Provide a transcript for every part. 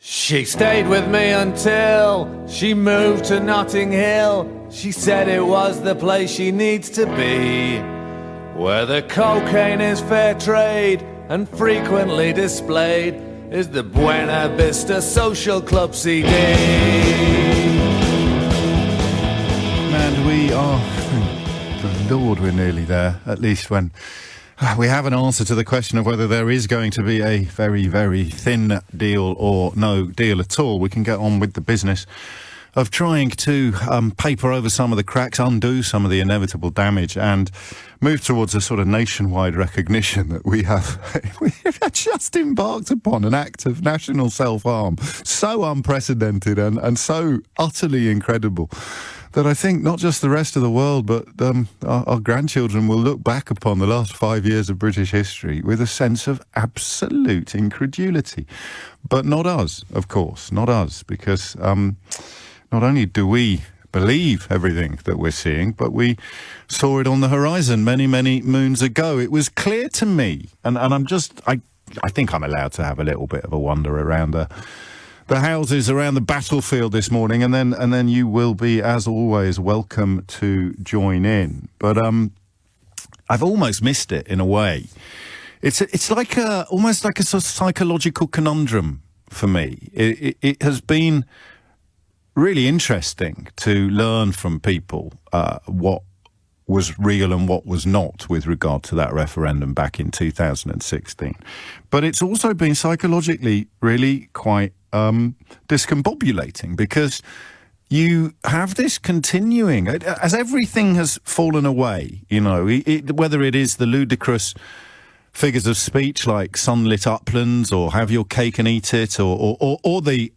She stayed with me until she moved to Notting Hill. She said it was the place she needs to be, where the cocaine is fair trade and frequently displayed is the Buena Vista Social Club CD. And we are, thank the Lord, we're nearly there, at least when we have an answer to the question of whether there is going to be a very, very thin deal or no deal at all. We can get on with the business of trying to paper over some of the cracks, undo some of the inevitable damage, and move towards a sort of nationwide recognition that we have just embarked upon an act of national self-harm so unprecedented and so utterly incredible that I think not just the rest of the world, but our grandchildren will look back upon the last 5 years of British history with a sense of absolute incredulity. But not us, of course, not us, because not only do we believe everything that we're seeing, but we saw it on the horizon many, many moons ago. It was clear to me, and I think I'm allowed to have a little bit of a wander around the houses around the battlefield this morning, and then you will be, as always, welcome to join in. But I've almost missed it in a way. It's like almost like a sort of psychological conundrum for me. It has been really interesting to learn from people what was real and what was not with regard to that referendum back in 2016. But it's also been psychologically really quite discombobulating, because you have this continuing, as everything has fallen away, you know, whether it is the ludicrous figures of speech like sunlit uplands or have your cake and eat it, or the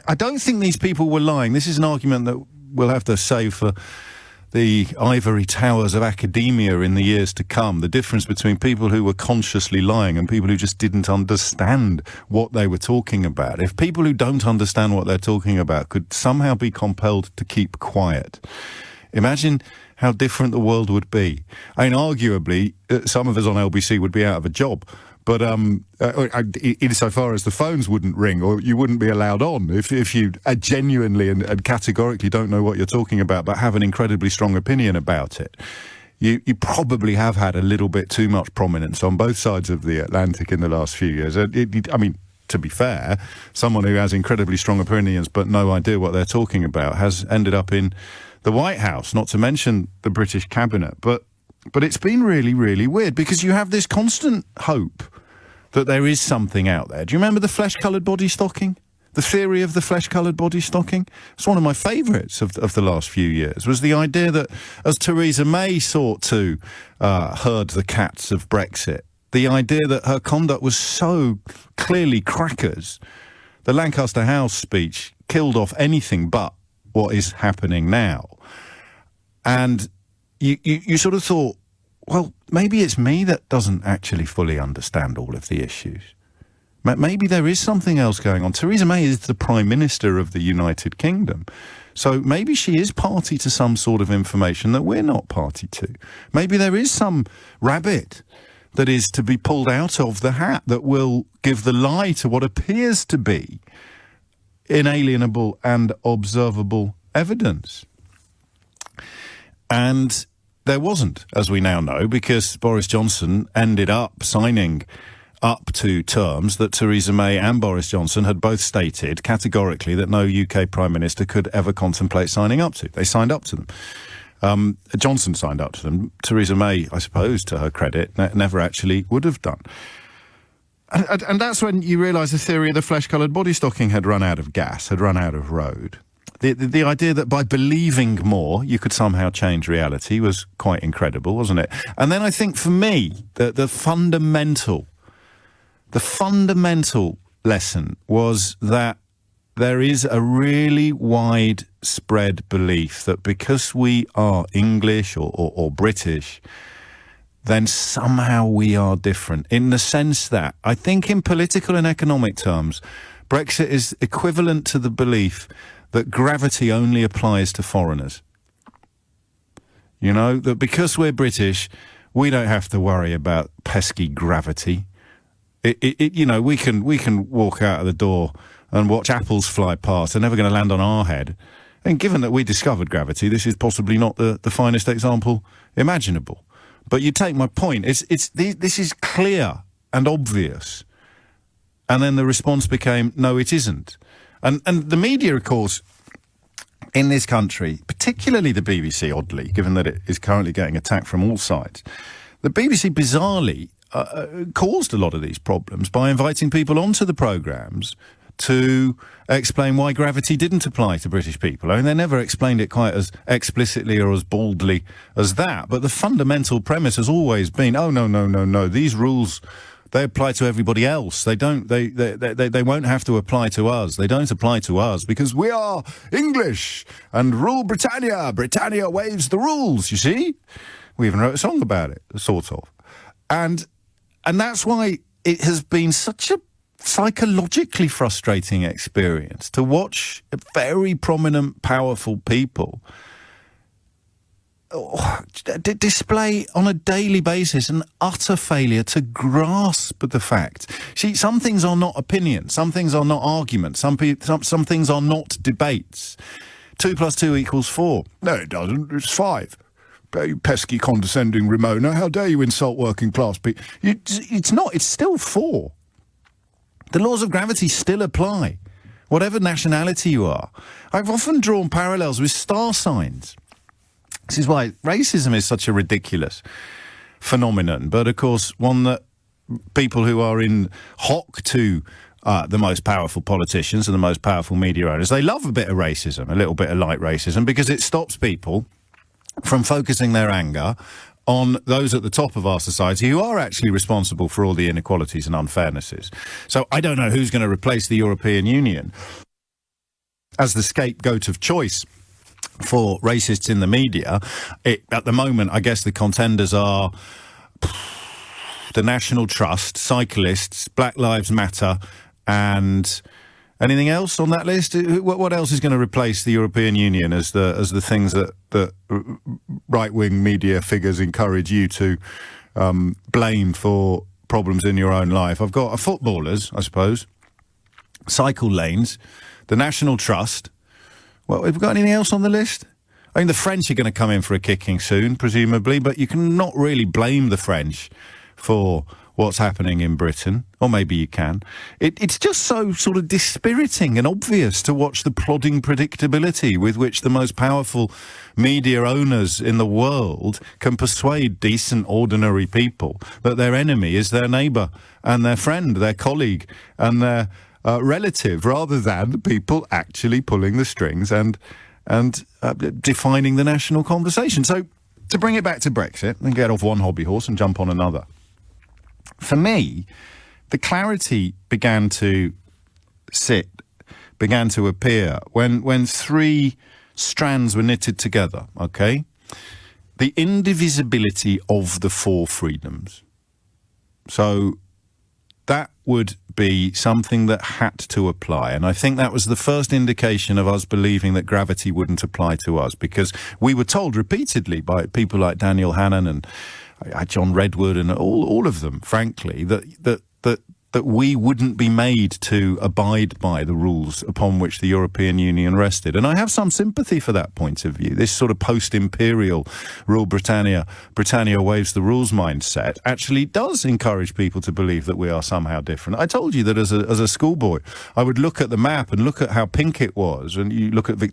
I don't think these people were lying. This is an argument that we'll have to save for the ivory towers of academia in the years to come. The difference between people who were consciously lying and people who just didn't understand what they were talking about. If people who don't understand what they're talking about could somehow be compelled to keep quiet, imagine how different the world would be. I mean, arguably, some of us on LBC would be out of a job. But insofar as the phones wouldn't ring, or you wouldn't be allowed on if you genuinely and categorically don't know what you're talking about, but have an incredibly strong opinion about it. You probably have had a little bit too much prominence on both sides of the Atlantic in the last few years. I mean, to be fair, someone who has incredibly strong opinions but no idea what they're talking about has ended up in the White House, not to mention the British cabinet. But it's been really, really weird, because you have this constant hope that there is something out there. Do you remember the flesh-coloured body stocking? The theory of the flesh-coloured body stocking? It's one of my favourites of the last few years, was the idea that as Theresa May sought to herd the cats of Brexit, the idea that her conduct was so clearly crackers, the Lancaster House speech killed off anything but what is happening now. And you sort of thought, well, maybe it's me that doesn't actually fully understand all of the issues. Maybe there is something else going on. Theresa May is the Prime Minister of the United Kingdom. So maybe she is party to some sort of information that we're not party to. Maybe there is some rabbit that is to be pulled out of the hat that will give the lie to what appears to be inalienable and observable evidence. And there wasn't, as we now know, because Boris Johnson ended up signing up to terms that Theresa May and Boris Johnson had both stated categorically that no UK Prime Minister could ever contemplate signing up to. They signed up to them. Johnson signed up to them. Theresa May, I suppose, to her credit, never actually would have done. And that's when you realise the theory of the flesh-coloured body stocking had run out of gas, had run out of road. The idea that by believing more you could somehow change reality was quite incredible, wasn't it? And then I think for me, the fundamental lesson was that there is a really widespread belief that because we are English or British, then somehow we are different, in the sense that I think in political and economic terms, Brexit is equivalent to the belief that gravity only applies to foreigners. You know, that because we're British, we don't have to worry about pesky gravity. You know, we can walk out of the door and watch apples fly past. They're never going to land on our head. And given that we discovered gravity, this is possibly not the finest example imaginable. But you take my point. This is clear and obvious. And then the response became, no, it isn't. And the media, of course, in this country, particularly the BBC, oddly, given that it is currently getting attacked from all sides, the BBC bizarrely caused a lot of these problems by inviting people onto the programmes to explain why gravity didn't apply to British people. I mean, they never explained it quite as explicitly or as baldly as that, but the fundamental premise has always been, oh, no, these rules, they apply to everybody else. They don't. They won't have to apply to us. They don't apply to us because we are English and rule Britannia. Britannia waves the rules. You see, we even wrote a song about it, sort of, and that's why it has been such a psychologically frustrating experience to watch very prominent, powerful people display on a daily basis an utter failure to grasp the fact. See, some things are not opinions, some things are not arguments, some things are not debates. 2 + 2 = 4. No, it doesn't. It's 5. You pesky, condescending Ramona. How dare you insult working class people? It's not. It's still 4. The laws of gravity still apply, whatever nationality you are. I've often drawn parallels with star signs. This is why racism is such a ridiculous phenomenon, but of course one that people who are in hock to the most powerful politicians and the most powerful media owners, they love a bit of racism, a little bit of light racism, because it stops people from focusing their anger on those at the top of our society who are actually responsible for all the inequalities and unfairnesses. So I don't know who's going to replace the European Union as the scapegoat of choice for racists in the media. At the moment, I guess the contenders are the National Trust, cyclists, Black Lives Matter, and anything else on that list? What else is going to replace the European Union as the things that right-wing media figures encourage you to blame for problems in your own life? I've got footballers, I suppose, cycle lanes, the National Trust. Well, have we got anything else on the list? I mean, the French are going to come in for a kicking soon, presumably, but you can not really blame the French for what's happening in Britain. Or maybe you can. It's just so sort of dispiriting and obvious to watch the plodding predictability with which the most powerful media owners in the world can persuade decent, ordinary people that their enemy is their neighbour and their friend, their colleague and their relative, rather than the people actually pulling the strings and defining the national conversation. So, to bring it back to Brexit and get off one hobby horse and jump on another, for me, the clarity began to appear when 3 strands were knitted together, okay? The indivisibility of the 4 freedoms. So that would be something that had to apply. And I think that was the first indication of us believing that gravity wouldn't apply to us, because we were told repeatedly by people like Daniel Hannan and John Redwood and all of them, frankly, that we wouldn't be made to abide by the rules upon which the European Union rested. And I have some sympathy for that point of view. This sort of post-imperial rule Britannia waves the rules mindset actually does encourage people to believe that we are somehow different. I told you that as a schoolboy, I would look at the map and look at how pink it was, and you look at the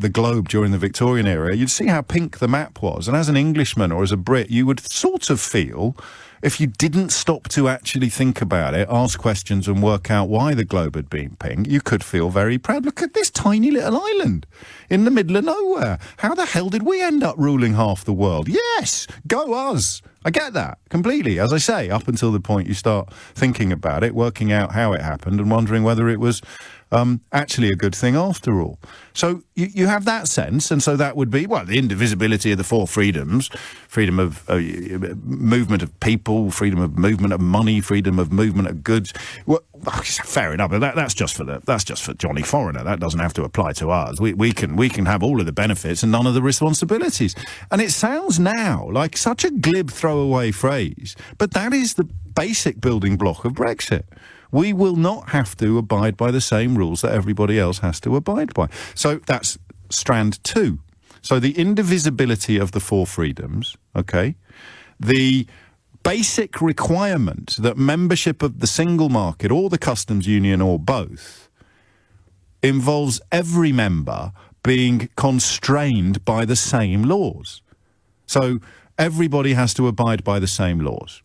globe during the Victorian era, you'd see how pink the map was. And as an Englishman or as a Brit, you would sort of feel, if you didn't stop to actually think about it, ask questions and work out why the globe had been pink, you could feel very proud. Look at this tiny little island in the middle of nowhere. How the hell did we end up ruling half the world? Yes, go us. I get that completely. As I say, up until the point you start thinking about it, working out how it happened and wondering whether it was actually a good thing after all. So you have that sense, and so that would be, well, the indivisibility of the 4 freedoms: freedom of movement of people, freedom of movement of money, freedom of movement of goods. Well, fair enough, but that's just for Johnny Foreigner. That doesn't have to apply to us. We can have all of the benefits and none of the responsibilities. And it sounds now like such a glib throwaway phrase, but that is the basic building block of Brexit. we will not have to abide by the same rules that everybody else has to abide by. So that's strand 2. So the indivisibility of the 4 freedoms, okay, the basic requirement that membership of the single market or the customs union or both involves every member being constrained by the same laws. So everybody has to abide by the same laws.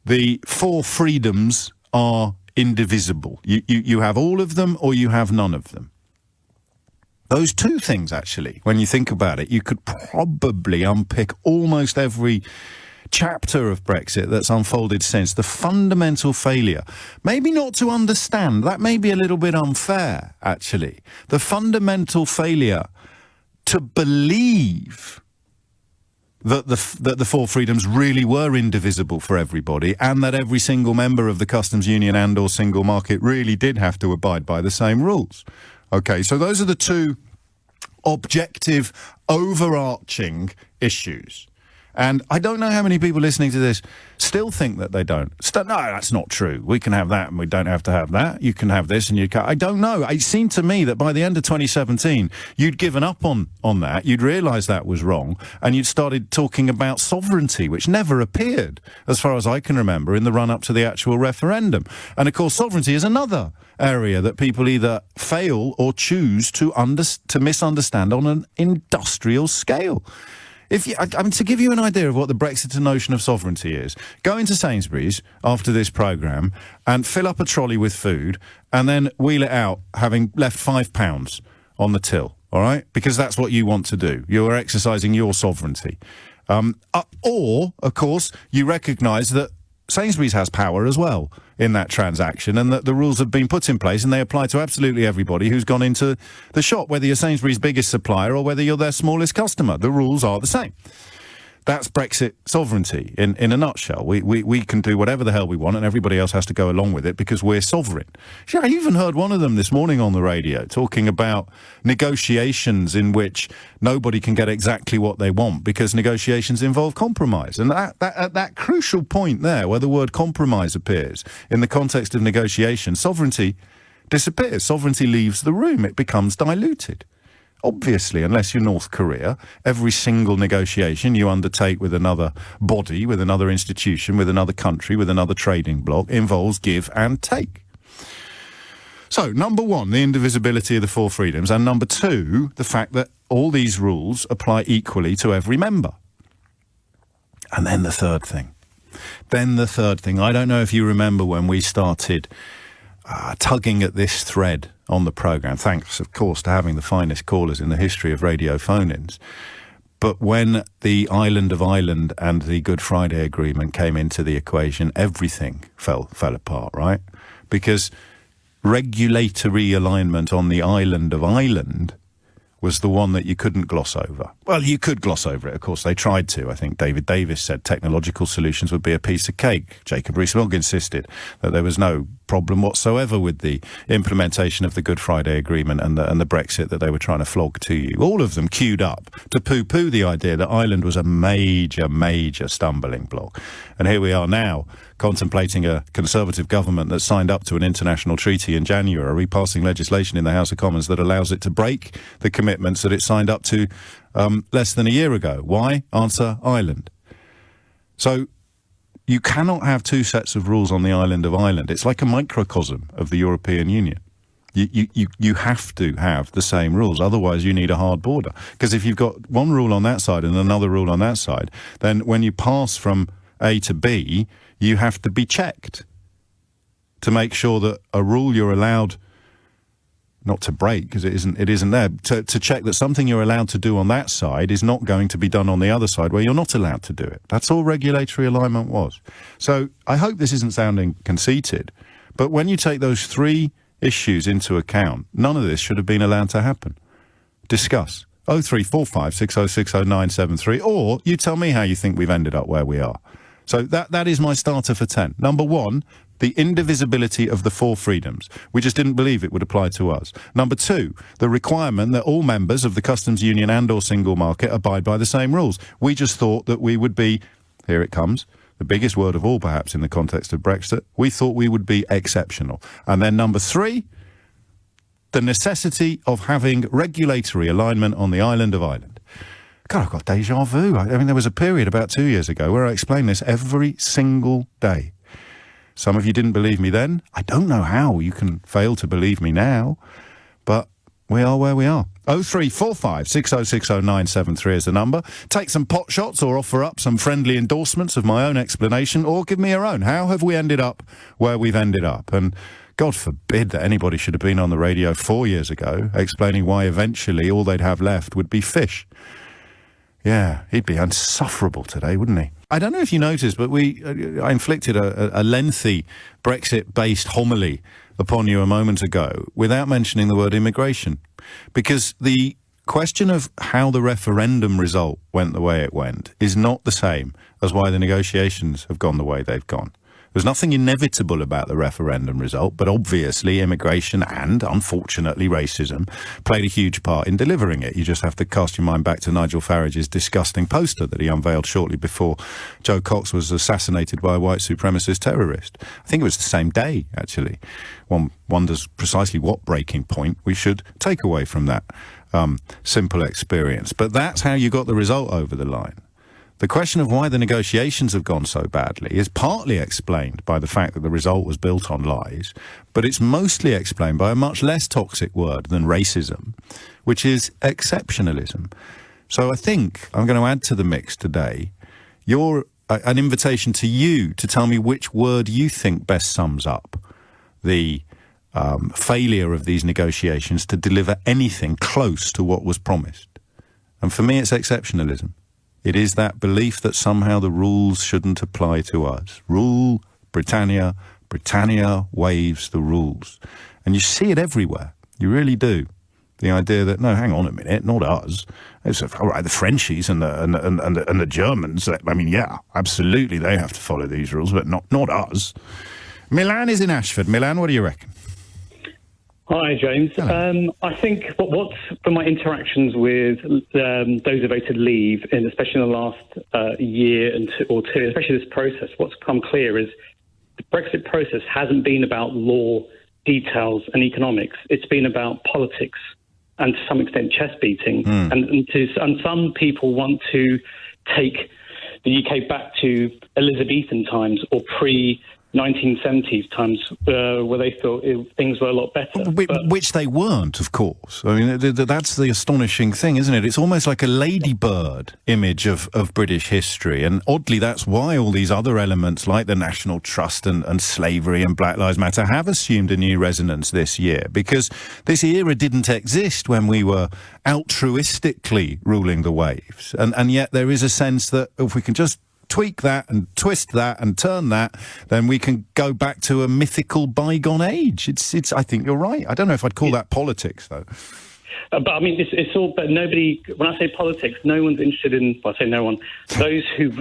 The 4 freedoms are indivisible. You have all of them or you have none of them. Those 2 things, actually, when you think about it, you could probably unpick almost every chapter of Brexit that's unfolded since. The fundamental failure, maybe not to understand, that may be a little bit unfair, actually. The fundamental failure to believe that the 4 freedoms really were indivisible for everybody, and that every single member of the customs union and or single market really did have to abide by the same rules. Okay, so those are the 2 objective, overarching issues. And I don't know how many people listening to this still think that they don't. No, that's not true. We can have that and we don't have to have that. You can have this and you can't. I don't know. It seemed to me that by the end of 2017, you'd given up on that. You'd realised that was wrong. And you'd started talking about sovereignty, which never appeared, as far as I can remember, in the run-up to the actual referendum. And, of course, sovereignty is another area that people either fail or choose to misunderstand on an industrial scale. To give you an idea of what the Brexit notion of sovereignty is, go into Sainsbury's after this programme and fill up a trolley with food and then wheel it out having left £5 on the till, all right? Because that's what you want to do. You're exercising your sovereignty. Or, of course, you recognise that Sainsbury's has power as well in that transaction, and that the rules have been put in place and they apply to absolutely everybody who's gone into the shop, whether you're Sainsbury's biggest supplier or whether you're their smallest customer. The rules are the same. That's Brexit sovereignty in a nutshell. We can do whatever the hell we want and everybody else has to go along with it because we're sovereign. Sure, I even heard one of them this morning on the radio talking about negotiations in which nobody can get exactly what they want because negotiations involve compromise. And that crucial point there, where the word compromise appears in the context of negotiation, sovereignty disappears. Sovereignty leaves the room. It becomes diluted. Obviously, unless you're North Korea, every single negotiation you undertake with another body, with another institution, with another country, with another trading bloc, involves give and take. So, number 1, the indivisibility of the 4 freedoms, and number 2, the fact that all these rules apply equally to every member. And then the third thing. I don't know if you remember when we started tugging at this thread on the programme, thanks, of course, to having the finest callers in the history of radio phone-ins. But when the island of Ireland and the Good Friday Agreement came into the equation, everything fell apart, right? Because regulatory alignment on the island of Ireland was the one that you couldn't gloss over. Well, you could gloss over it, of course. They tried to. I think David Davis said technological solutions would be a piece of cake. Jacob Rees-Mogg insisted that there was no problem whatsoever with the implementation of the Good Friday Agreement and the Brexit that they were trying to flog to you. All of them queued up to poo-poo the idea that Ireland was a major stumbling block. And here we are now, contemplating a Conservative government that signed up to an international treaty in January, passing legislation in the House of Commons that allows it to break the commitments that it signed up to less than a year ago. Why? Answer, Ireland. So you cannot have 2 sets of rules on the island of Ireland. It's like a microcosm of the European Union. You have to have the same rules. Otherwise, you need a hard border. Because if you've got one rule on that side and another rule on that side, then when you pass from A to B, you have to be checked to make sure that a rule you're allowed not to break, because it isn't there, to check that something you're allowed to do on that side is not going to be done on the other side where you're not allowed to do it. That's all regulatory alignment was. So I hope this isn't sounding conceited, but when you take those 3 issues into account, none of this should have been allowed to happen. Discuss. 0345 6060 973, or you tell me how you think we've ended up where we are. So that is my starter for 10. Number 1, the indivisibility of the 4 freedoms. We just didn't believe it would apply to us. Number 2, the requirement that all members of the customs union and or single market abide by the same rules. We just thought that we would be, here it comes, the biggest word of all perhaps in the context of Brexit, we thought we would be exceptional. And then number 3, the necessity of having regulatory alignment on the island of Ireland. God, I've got deja vu. I mean, there was a period about 2 years ago where I explained this every single day. Some of you didn't believe me then. I don't know how you can fail to believe me now, but we are where we are. 0345 6060 973 is the number. Take some pot shots or offer up some friendly endorsements of my own explanation, or give me your own. How have we ended up where we've ended up? And God forbid that anybody should have been on the radio 4 years ago explaining why eventually all they'd have left would be fish. Yeah, he'd be insufferable today, wouldn't he? I don't know if you noticed, but I inflicted a lengthy Brexit-based homily upon you a moment ago without mentioning the word immigration. Because the question of how the referendum result went the way it went is not the same as why the negotiations have gone the way they've gone. There's nothing inevitable about the referendum result, but obviously immigration and, unfortunately, racism played a huge part in delivering it. You just have to cast your mind back to Nigel Farage's disgusting poster that he unveiled shortly before Joe Cox was assassinated by a white supremacist terrorist. I think it was the same day, actually. One wonders precisely what breaking point we should take away from that simple experience. But that's how you got the result over the line. The question of why the negotiations have gone so badly is partly explained by the fact that the result was built on lies, but it's mostly explained by a much less toxic word than racism, which is exceptionalism. So I think I'm going to add to the mix today an invitation to you to tell me which word you think best sums up the failure of these negotiations to deliver anything close to what was promised. And for me, it's exceptionalism. It is that belief that somehow the rules shouldn't apply to us. Rule Britannia, Britannia waives the rules. And you see it everywhere. You really do. The idea that, no, hang on a minute, not us. It's all right, the Frenchies and the Germans, I mean, yeah, absolutely, they have to follow these rules, but not us. Milan is in Ashford. Milan, what do you reckon? Hi, James. I think what's from my interactions with those who voted leave, and especially in the last year or two, especially this process, what's become clear is the Brexit process hasn't been about law, details and economics. It's been about politics and to some extent chess beating. And some people want to take the UK back to Elizabethan times or pre-1970s times where they thought things were a lot better. Which they weren't, of course. I mean, that's the astonishing thing, isn't it? It's almost like a ladybird image of British history. And oddly, that's why all these other elements like the National Trust and slavery and Black Lives Matter have assumed a new resonance this year. Because this era didn't exist when we were altruistically ruling the waves. And yet there is a sense that if we can just tweak that and twist that and turn that, then we can go back to a mythical bygone age. It's. I think you're right. I don't know if I'd call that politics, though. But I mean, it's all. But nobody. When I say politics, no one's interested in. Well, I say no one. Those who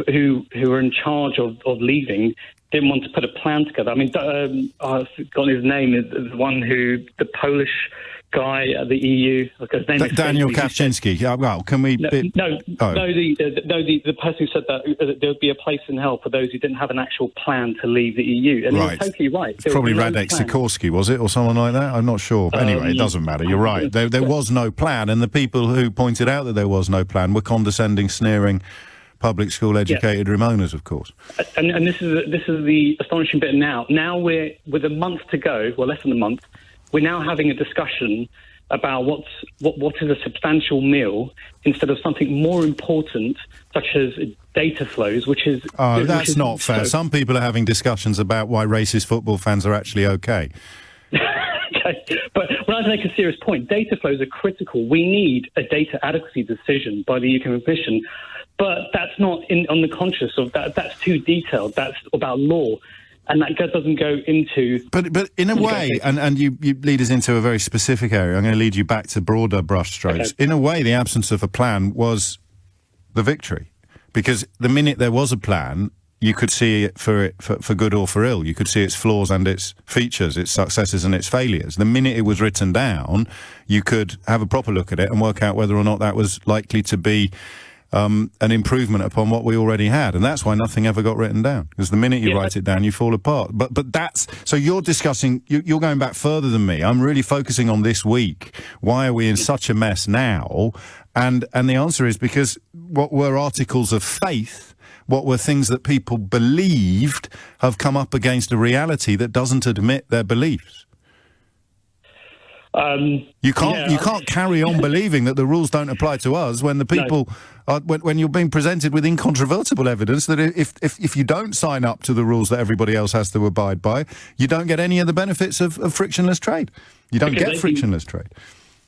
are in charge of leaving didn't want to put a plan together. I mean, I've forgotten his name. The one the Polish guy at the EU. His name is Daniel Kaczynski. Well, can we? The person who said that there would be a place in hell for those who didn't have an actual plan to leave the EU. And right. He was totally right. Probably Radek Sikorski, was it, or someone like that? I'm not sure. Anyway, it doesn't matter. You're right. There was no plan, and the people who pointed out that there was no plan were condescending, sneering, public school educated Ramonas, of course. And this is the astonishing bit now. Now we're with a month to go, well, less than a month. We're now having a discussion about what is a substantial meal instead of something more important, such as data flows, which is... Oh, that's not fair. Some people are having discussions about why racist football fans are actually okay. Okay. But when I make a serious point, data flows are critical. We need a data adequacy decision by the UK Commission, but that's not on the conscious of that. That's too detailed. That's about law. And that doesn't go into... But in a way, and you lead us into a very specific area, I'm going to lead you back to broader brushstrokes. Okay. In a way, the absence of a plan was the victory. Because the minute there was a plan, you could see it for good or for ill. You could see its flaws and its features, its successes and its failures. The minute it was written down, you could have a proper look at it and work out whether or not that was likely to be an improvement upon what we already had, and that's why nothing ever got written down. Because the minute you write it down, you fall apart. But that's so you're discussing. You're going back further than me. I'm really focusing on this week. Why are we in such a mess now? And the answer is because what were articles of faith, what were things that people believed, have come up against a reality that doesn't admit their beliefs. You can't carry on believing that the rules don't apply to us when the people are, when you're being presented with incontrovertible evidence that if you don't sign up to the rules that everybody else has to abide by, you don't get any of the benefits of frictionless trade. You don't get frictionless trade.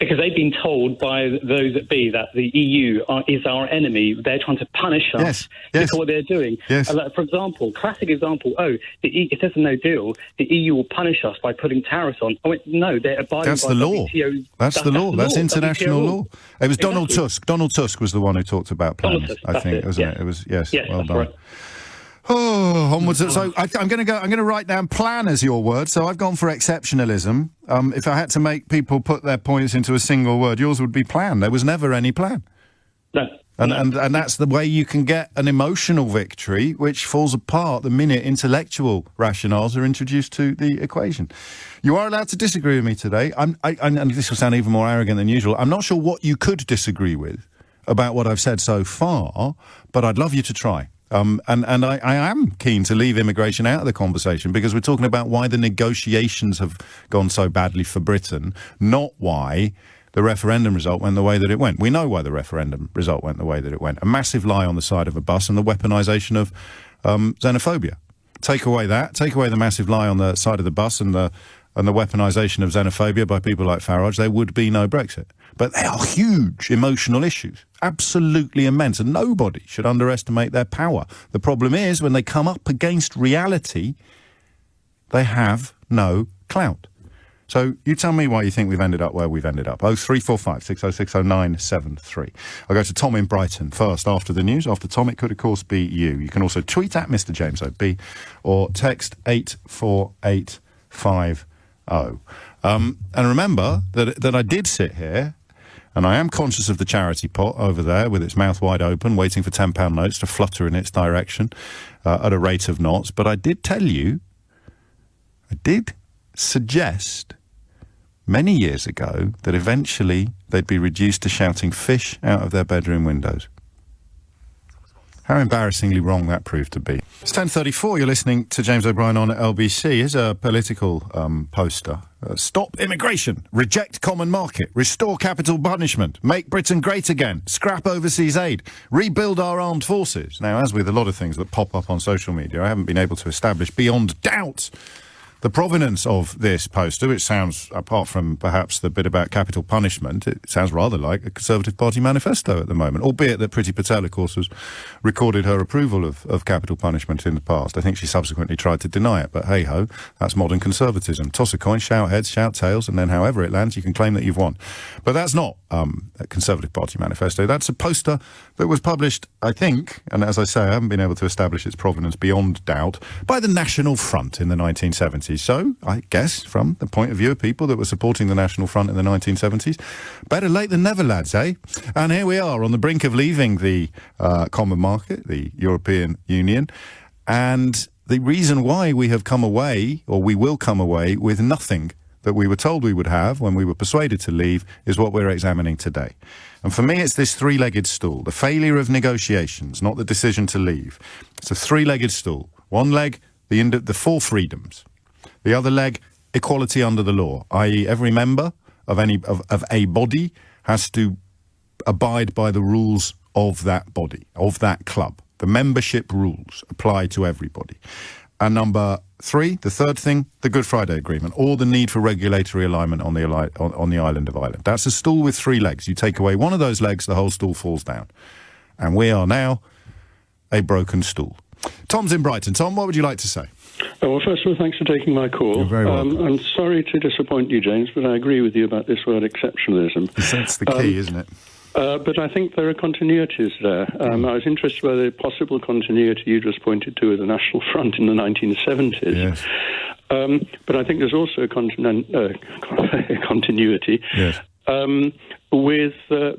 Because they've been told by those that be that the EU is our enemy. They're trying to punish us for what they're doing. Yes. For example, classic example, if there's a no deal, the EU will punish us by putting tariffs on. I went, no, they're abiding That's by the law. WTO. That's the law. That's international law. It was Exactly. Donald Tusk. Donald Tusk was the one who talked about plans, Tusk, I think, wasn't it? It was, yes, well done. Right. Oh, onwards. So I'm going to write down plan as your word. So I've gone for exceptionalism. If I had to make people put their points into a single word, yours would be plan. There was never any plan. No. And that's the way you can get an emotional victory, which falls apart the minute intellectual rationales are introduced to the equation. You are allowed to disagree with me today. And this will sound even more arrogant than usual. I'm not sure what you could disagree with about what I've said so far, but I'd love you to try. And I am keen to leave immigration out of the conversation because we're talking about why the negotiations have gone so badly for Britain, not why the referendum result went the way that it went. We know why the referendum result went the way that it went. A massive lie on the side of a bus and the weaponisation of xenophobia. Take away the massive lie on the side of the bus and the weaponisation of xenophobia by people like Farage, there would be no Brexit. But they are huge emotional issues, absolutely immense, and nobody should underestimate their power. The problem is, when they come up against reality, they have no clout. So you tell me why you think we've ended up where we've ended up. 0345 606 0973. I'll go to Tom in Brighton first after the news. After Tom, it could, of course, be you. You can also tweet at Mr. James O.B. or text 84850. And remember that I did sit here, and I am conscious of the charity pot over there with its mouth wide open, waiting for £10 notes to flutter in its direction at a rate of knots. But I did tell you, I did suggest many years ago that eventually they'd be reduced to shouting fish out of their bedroom windows. How embarrassingly wrong that proved to be. It's 10:34. You're listening to James O'Brien on LBC. Here's a political poster. Stop immigration. Reject common market. Restore capital punishment. Make Britain great again. Scrap overseas aid. Rebuild our armed forces. Now, as with a lot of things that pop up on social media, I haven't been able to establish beyond doubt the provenance of this poster, which sounds, apart from perhaps the bit about capital punishment, it sounds rather like a Conservative Party manifesto at the moment, albeit that Priti Patel, of course, has recorded her approval of capital punishment in the past. I think she subsequently tried to deny it, but hey-ho, that's modern conservatism. Toss a coin, shout heads, shout tails, and then however it lands, you can claim that you've won. But that's not a Conservative Party manifesto. That's a poster that was published, I think, and as I say, I haven't been able to establish its provenance beyond doubt, by the National Front in the 1970s. So, I guess, from the point of view of people that were supporting the National Front in the 1970s, better late than never, lads, eh? And here we are on the brink of leaving the common market, the European Union, and the reason why we have come away, or we will come away, with nothing that we were told we would have when we were persuaded to leave is what we're examining today. And for me, it's this three-legged stool. The failure of negotiations, not the decision to leave. It's a three-legged stool. One leg, the four freedoms. The other leg, equality under the law, i.e. every member of a body has to abide by the rules of that body, of that club. The membership rules apply to everybody. And number three, the third thing, the Good Friday Agreement, or the need for regulatory alignment on the island of Ireland. That's a stool with three legs. You take away one of those legs, the whole stool falls down. And we are now a broken stool. Tom's in Brighton. Tom, what would you like to say? Well, first of all, thanks for taking my call. You're very welcome. I'm sorry to disappoint you, James, but I agree with you about this word exceptionalism. That's the key, isn't it? But I think there are continuities there. I was interested by the possible continuity you just pointed to with the National Front in the 1970s. Yes. But I think there's also a continuity Yes. with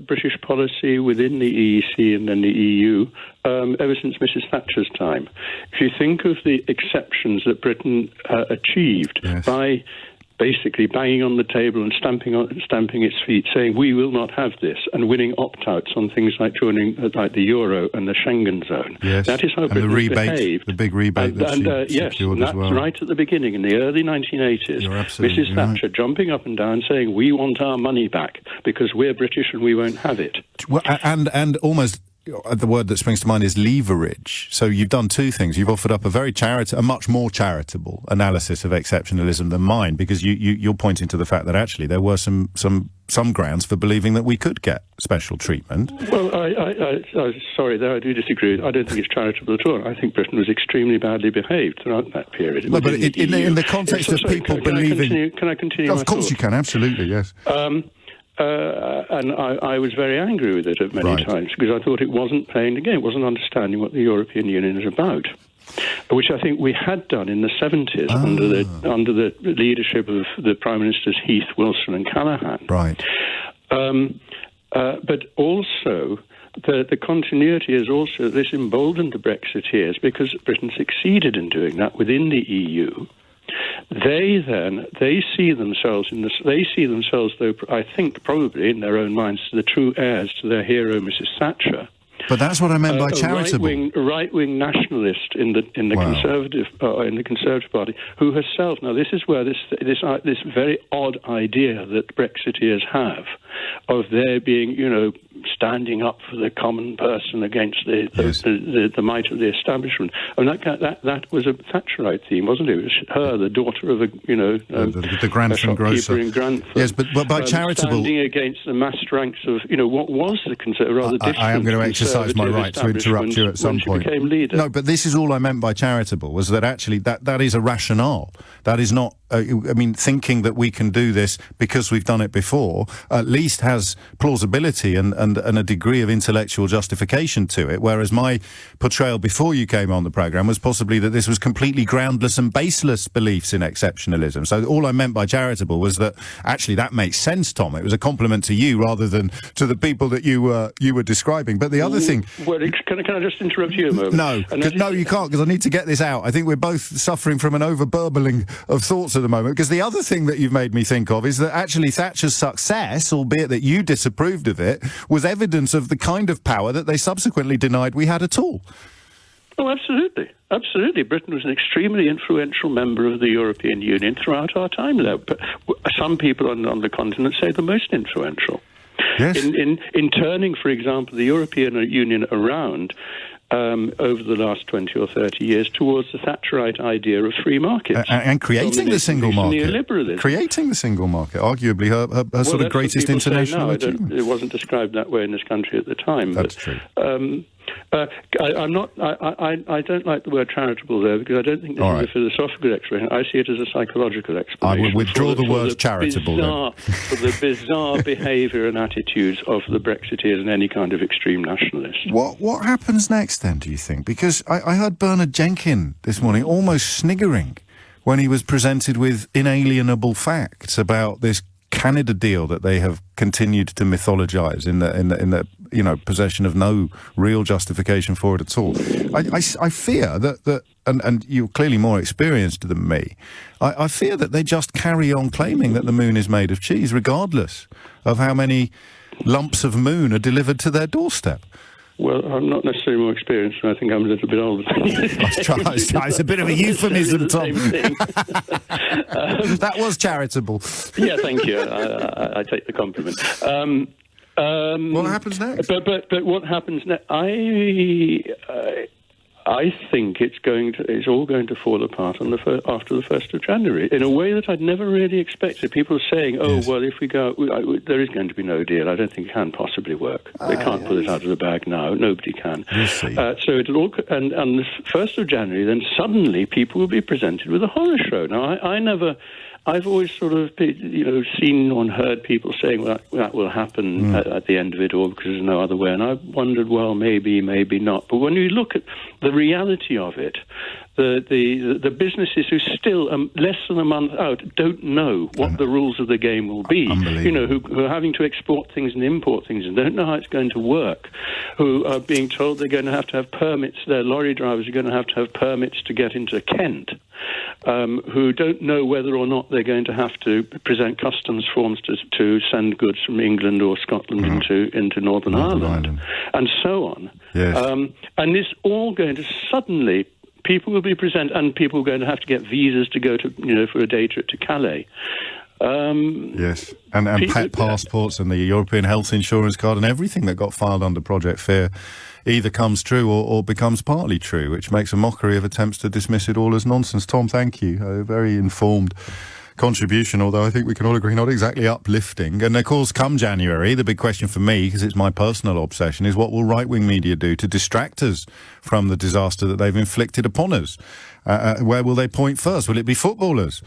British policy within the EEC and then the EU ever since Mrs. Thatcher's time. If you think of the exceptions that Britain achieved by basically banging on the table and stamping its feet, saying we will not have this, and winning opt-outs on things like joining like the euro and the Schengen zone. Yes. That is how and Britain the rebate, behaved. the big rebate that she secured as well. That's right at the beginning, in the early 1980s. You're absolutely Mrs. Thatcher jumping up and down saying we want our money back because we're British and we won't have it. Well, and almost the word that springs to mind is leverage. So you've done two things. You've offered up a much more charitable analysis of exceptionalism than mine, because you're pointing to the fact that actually there were some grounds for believing that we could get special treatment. Well, sorry, there I do disagree. I don't think it's charitable at all. I think Britain was extremely badly behaved throughout that period. No, but in the context of people believing... Can I continue? Of course you can, absolutely, yes. And I was very angry with it at many times, because I thought it wasn't playing the game, it wasn't understanding what the European Union is about, which I think we had done in the 70s under the leadership of the Prime Ministers Heath, Wilson and Callaghan. Right. But also... The continuity is also, this emboldened the Brexiteers because Britain succeeded in doing that within the EU. They see themselves though, I think probably in their own minds, the true heirs to their hero Mrs. Thatcher. But that's what I meant by charitable. A right-wing nationalist in the Conservative Party, who herself, now this is where this very odd idea that Brexiteers have of their being, standing up for the common person against the might of the establishment. I mean, that was a Thatcherite theme, wasn't it? It was her, the daughter of the Grantham grocer in Grantham. Yes, but by charitable, standing against the massed ranks of what was the Conservative. I am going to exercise my right to interrupt you at some point. Became leader. No, but this is all I meant by charitable, was that actually that is a rationale. That is not. Thinking that we can do this because we've done it before at least has plausibility and a degree of intellectual justification to it, whereas my portrayal before you came on the programme was possibly that this was completely groundless and baseless beliefs in exceptionalism. So all I meant by charitable was that actually that makes sense, Tom. It was a compliment to you rather than to the people that you were describing. But the other thing... Well, can I just interrupt you a moment? No, you can't, because I need to get this out. I think we're both suffering from an over-burbling of thoughts at the moment, because the other thing that you've made me think of is that actually Thatcher's success, albeit that you disapproved of it, was evidence of the kind of power that they subsequently denied we had at all. Oh, absolutely. Absolutely. Britain was an extremely influential member of the European Union throughout our time there. But some people on the continent say the most influential. Yes. In turning, for example, the European Union around over the last 20 or 30 years towards the Thatcherite idea of free markets. And creating the single market. Neoliberalism. Creating the single market, arguably her sort of greatest international achievement. It wasn't described that way in this country at the time. That's true. I don't like the word charitable there, because I don't think this is a philosophical explanation. I see it as a psychological explanation. I will withdraw the word charitable for the bizarre behaviour and attitudes of the Brexiteers and any kind of extreme nationalists. What happens next then, do you think? Because I heard Bernard Jenkin this morning almost sniggering when he was presented with inalienable facts about this Canada deal that they have continued to mythologise in the possession of no real justification for it at all. I fear that and you're clearly more experienced than me, I fear that they just carry on claiming that the moon is made of cheese, regardless of how many lumps of moon are delivered to their doorstep. Well, I'm not necessarily more experienced, and I think I'm a little bit older than you. It's a bit of a euphemism, Tom. That was charitable. Yeah, thank you. I take the compliment. What happens next? But what happens next? I think it's all going to fall apart after the 1st of January in a way that I'd never really expected. People are saying, well, if we go, there is going to be no deal. I don't think it can possibly work. They can't pull it out of the bag now. Nobody can. We'll see. So it'll all, and the 1st of January, then suddenly people will be presented with a horror show. Now, I never I've always sort of, seen or heard people saying, well, that will happen at the end of it all because there's no other way. And I've wondered, well, maybe not. But when you look at the reality of it, the businesses who still, less than a month out, don't know what the rules of the game will be, who are having to export things and import things and don't know how it's going to work, who are being told they're going to have permits, their lorry drivers are going to have permits to get into Kent, who don't know whether or not they're going to have to present customs forms to send goods from England or Scotland into Northern Ireland, and so on. Yes. And it's all going to suddenly, people will be present, and people are going to have to get visas to go to, for a day trip to Calais. Yes, and pet passports and the European health insurance card and everything that got filed under Project Fear either comes true or becomes partly true, which makes a mockery of attempts to dismiss it all as nonsense. Tom, thank you. A very informed contribution, although I think we can all agree not exactly uplifting. And of course, come January, the big question for me, because it's my personal obsession, is what will right-wing media do to distract us from the disaster that they've inflicted upon us? Where will they point first? Will it be footballers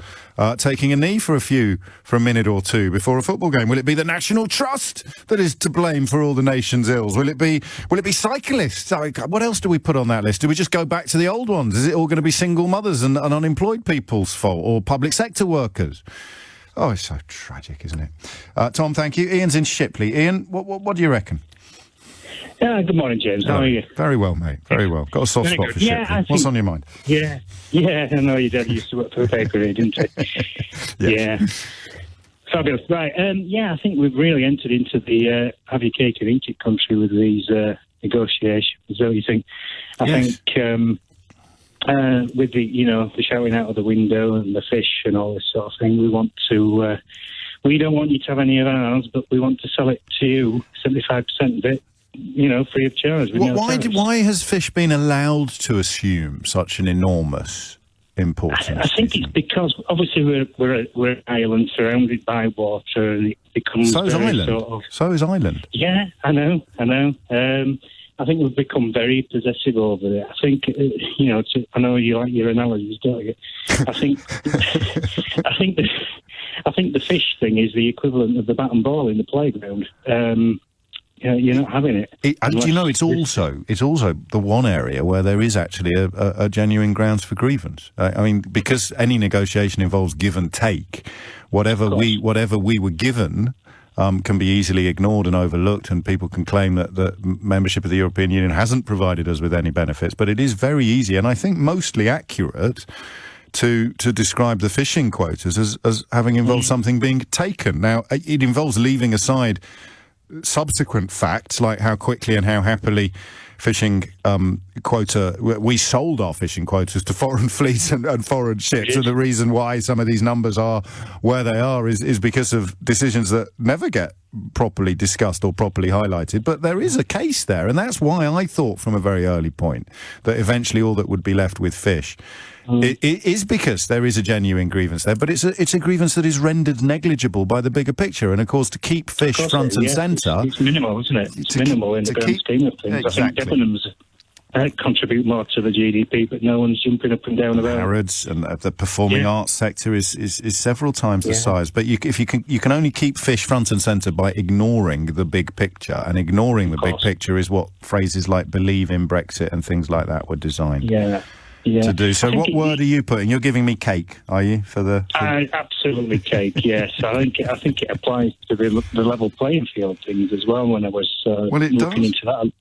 taking a knee for a minute or two before a football game? Will it be the National Trust that is to blame for all the nation's ills? Will it be cyclists? What else do we put on that list? Do we just go back to the old ones? Is it all going to be single mothers and unemployed people's fault, or public sector workers? Oh, it's so tragic, isn't it? Tom, thank you. Ian's in Shipley. Ian, what do you reckon? Good morning, James. How are you? Very well, mate. Very well. Got a soft spot for Shipley. What's on your mind? Yeah, I know your dad used to work for a bakery, didn't he? Yes. Yeah. Fabulous. Right. I think we've really entered into the have your cake and eat it country with these negotiations. So you think? I think with the shouting out of the window and the fish and all this sort of thing, we want to. We don't want you to have any of ours, but we want to sell it to you, 75% of it. Free of charge. Why has fish been allowed to assume such an enormous importance? I think it's because obviously we're an island surrounded by water, and it becomes so is Ireland. So is Ireland. Yeah, I know. I think we've become very possessive over it. I think I know you like your analogies, don't you? I think the fish thing is the equivalent of the bat and ball in the playground. You're not having it. Do you know, it's also the one area where there is actually a genuine grounds for grievance. I mean, because any negotiation involves give and take, whatever we were given can be easily ignored and overlooked, and people can claim that membership of the European Union hasn't provided us with any benefits. But it is very easy, and I think mostly accurate, to describe the fishing quotas as having involved something being taken. Now, it involves leaving aside subsequent facts like how quickly and how happily fishing we sold our fishing quotas to foreign fleets and foreign ships, and the reason why some of these numbers are where they are is because of decisions that never get properly discussed or properly highlighted. But there is a case there, and that's why I thought from a very early point that eventually all that would be left with fish it is because there is a genuine grievance there, but it's a grievance that is rendered negligible by the bigger picture. And of course, to keep fish front and centre, it's minimal, isn't it? It's minimal in the grand scheme of things. Exactly. I think Debenhams contribute more to the GDP, but no one's jumping up and down about Harrods and the performing arts sector is several times the size. But you can only keep fish front and centre by ignoring the big picture, and ignoring the big picture is what phrases like "believe in Brexit" and things like that were designed. To do. So what word are you putting? You're giving me cake, are you, for the... absolutely cake, yes. I think it applies to the level playing field things as well when I was looking into that.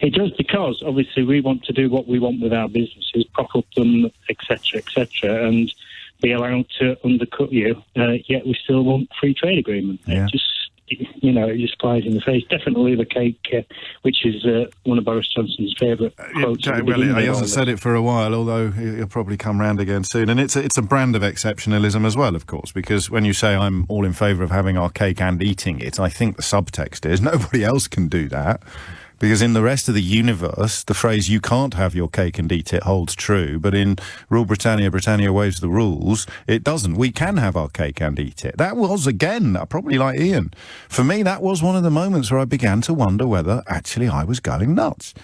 It does, because obviously we want to do what we want with our businesses, prop up them, etc., and be allowed to undercut you, yet we still want free trade agreement. Yeah. It just flies in the face. Definitely the cake, which is one of Boris Johnson's favourite quotes. He hasn't said it for a while, although he'll probably come round again soon. And it's a brand of exceptionalism as well, of course, because when you say I'm all in favour of having our cake and eating it, I think the subtext is nobody else can do that. Because in the rest of the universe, the phrase "you can't have your cake and eat it" holds true, but in Rule Britannia, Britannia waives the rules, it doesn't. We can have our cake and eat it. That was, again, probably like Ian, for me, that was one of the moments where I began to wonder whether actually I was going nuts.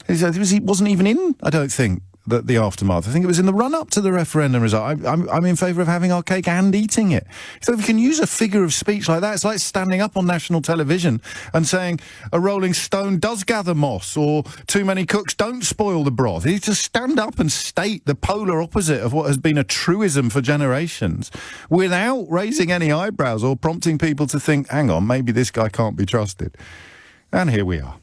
He wasn't even in, I don't think, the aftermath. I think it was in the run-up to the referendum result. I'm in favour of having our cake and eating it. So if you can use a figure of speech like that, it's like standing up on national television and saying a rolling stone does gather moss, or too many cooks don't spoil the broth. You just stand up and state the polar opposite of what has been a truism for generations without raising any eyebrows or prompting people to think, hang on, maybe this guy can't be trusted. And here we are.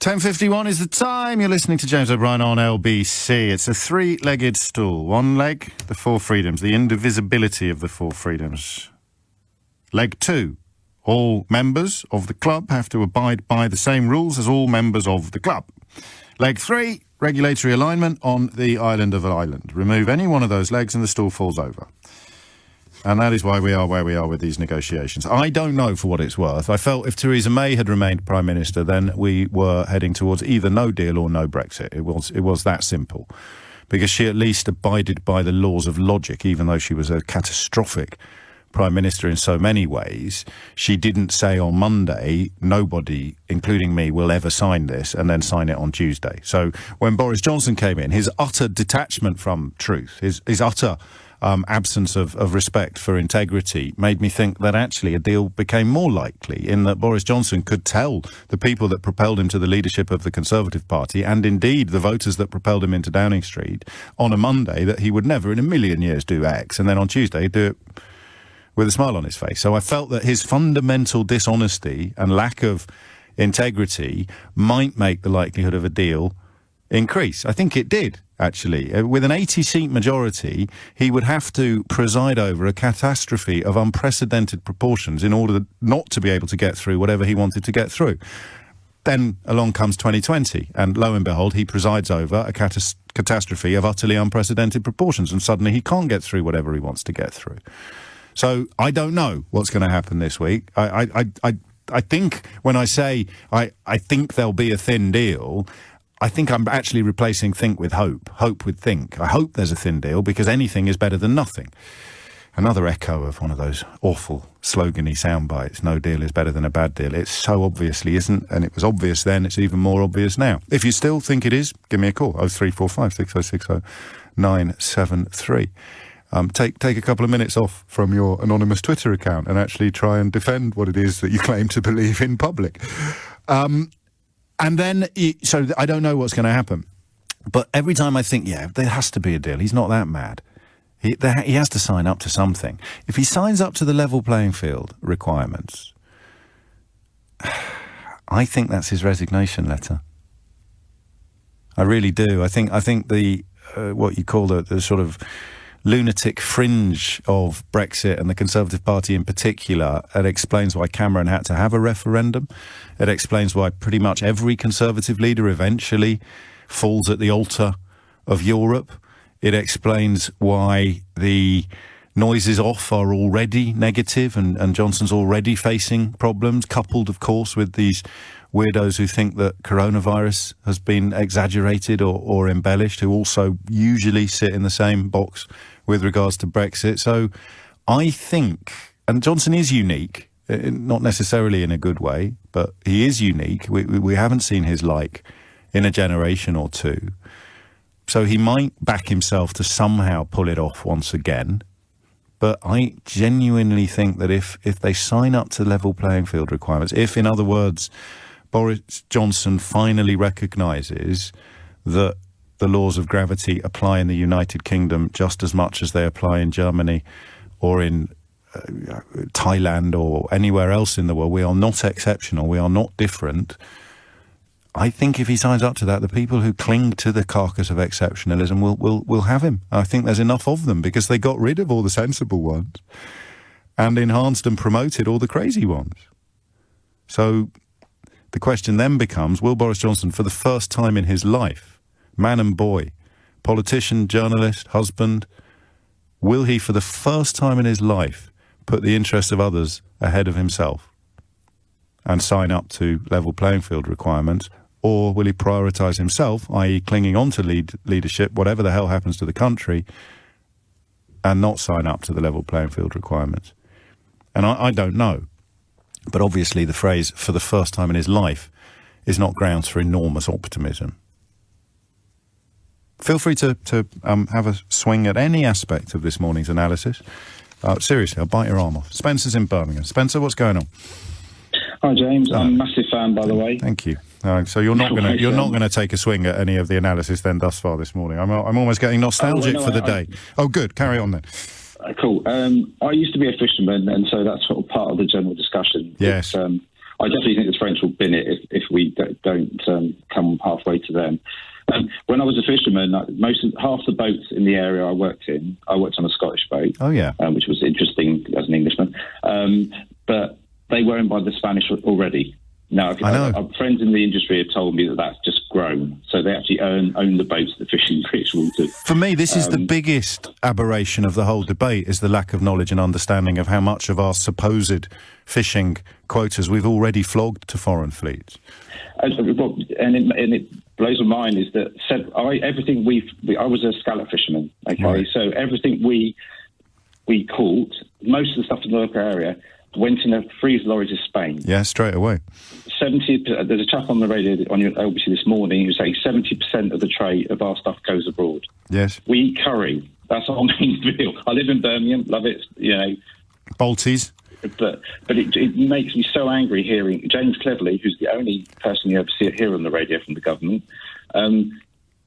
10:51 is the time. You're listening to James O'Brien on LBC. It's a three-legged stool. One leg, the four freedoms, the indivisibility of the four freedoms. Leg two, all members of the club have to abide by the same rules as all members of the club. Leg three, regulatory alignment on the island of Ireland. Remove any one of those legs and the stool falls over. And that is why we are where we are with these negotiations. I don't know, for what it's worth. I felt if Theresa May had remained Prime Minister, then we were heading towards either no deal or no Brexit. It was that simple. Because she at least abided by the laws of logic, even though she was a catastrophic Prime Minister in so many ways. She didn't say on Monday, nobody, including me, will ever sign this, and then sign it on Tuesday. So when Boris Johnson came in, his utter detachment from truth, his utter absence of respect for integrity made me think that actually a deal became more likely, in that Boris Johnson could tell the people that propelled him to the leadership of the Conservative Party, and indeed the voters that propelled him into Downing Street, on a Monday that he would never in a million years do X, and then on Tuesday do it with a smile on his face. So I felt that his fundamental dishonesty and lack of integrity might make the likelihood of a deal increase. I think it did, actually. With an 80-seat majority, he would have to preside over a catastrophe of unprecedented proportions in order not to be able to get through whatever he wanted to get through. Then along comes 2020, and lo and behold, he presides over a catastrophe of utterly unprecedented proportions, and suddenly he can't get through whatever he wants to get through. So I don't know what's going to happen this week. I think when I say I think there'll be a thin deal, I think I'm actually replacing think with hope, hope with think. I hope there's a thin deal, because anything is better than nothing. Another echo of one of those awful slogany sound bites, no deal is better than a bad deal. It so obviously isn't, and it was obvious then, it's even more obvious now. If you still think it is, give me a call, 0345 6060 973. Take a couple of minutes off from your anonymous Twitter account and actually try and defend what it is that you claim to believe in public. And then, so I don't know what's going to happen. But every time I think, yeah, there has to be a deal. He's not that mad. He has to sign up to something. If he signs up to the level playing field requirements, I think that's his resignation letter. I really do. I think the what you call the sort of lunatic fringe of Brexit and the Conservative Party in particular, it explains why Cameron had to have a referendum. It explains why pretty much every Conservative leader eventually falls at the altar of Europe. It explains why the noises off are already negative and Johnson's already facing problems, coupled, of course, with these weirdos who think that coronavirus has been exaggerated or embellished, who also usually sit in the same box with regards to Brexit. So I think, and Johnson is unique, not necessarily in a good way, but he is unique. We haven't seen his like in a generation or two. So he might back himself to somehow pull it off once again. But I genuinely think that if they sign up to level playing field requirements, if, in other words, Boris Johnson finally recognises that the laws of gravity apply in the United Kingdom just as much as they apply in Germany or in Thailand or anywhere else in the world. We are not exceptional. We are not different. I think if he signs up to that, the people who cling to the carcass of exceptionalism will have him. I think there's enough of them, because they got rid of all the sensible ones and enhanced and promoted all the crazy ones. So the question then becomes, will Boris Johnson, for the first time in his life, man and boy, politician, journalist, husband, will he for the first time in his life put the interests of others ahead of himself and sign up to level playing field requirements? Or will he prioritise himself, i.e. clinging on to leadership, whatever the hell happens to the country, and not sign up to the level playing field requirements? And I don't know. But obviously the phrase, for the first time in his life, is not grounds for enormous optimism. feel free to have a swing at any aspect of this morning's analysis. Seriously, I'll bite your arm off. Spencer's in Birmingham. Spencer, what's going on? Hi, James. I'm a massive fan, by the way. Thank you. So you're not going to take a swing at any of the analysis then thus far this morning. I'm almost getting nostalgic for the day. Oh, good. Carry on then. Cool. I used to be a fisherman, and so that's sort of part of the general discussion. Yes. I definitely think the French will bin it if we don't come halfway to them. When I was a fisherman, half the boats in the area I worked on a Scottish boat. Oh, yeah. Which was interesting as an Englishman. But they were owned by the Spanish already. Now, friends in the industry have told me that that's just grown. So they actually own the boats that fish in British waters. For me, this is the biggest aberration of the whole debate, is the lack of knowledge and understanding of how much of our supposed fishing quotas we've already flogged to foreign fleets. And it blows my mind is that I was a scallop fisherman. Okay, right. So everything we caught, most of the stuff in the local area, went in a freeze lorry to Spain. Yeah, straight away. There's a chap on the radio on your LBC this morning who's saying 70% of the trade of our stuff goes abroad. Yes. We eat curry. That's our main meal. I live in Birmingham, love it. Balties. But it makes me so angry hearing James Cleverly, who's the only person you ever see it here on the radio from the government,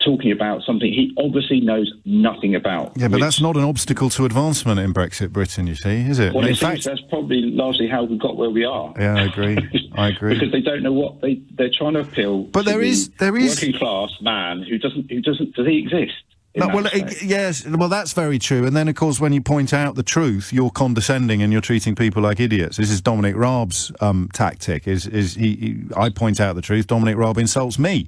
talking about something he obviously knows nothing about. Yeah, but that's not an obstacle to advancement in Brexit Britain, you see, is it? Well, in fact, that's probably largely how we got where we are. Yeah, I agree. Because they don't know what they're trying to appeal. But there is working class man who does he exist? No, yes, well, that's very true. And then, of course, when you point out the truth, you're condescending and you're treating people like idiots. This is Dominic Raab's tactic. I point out the truth, Dominic Raab insults me,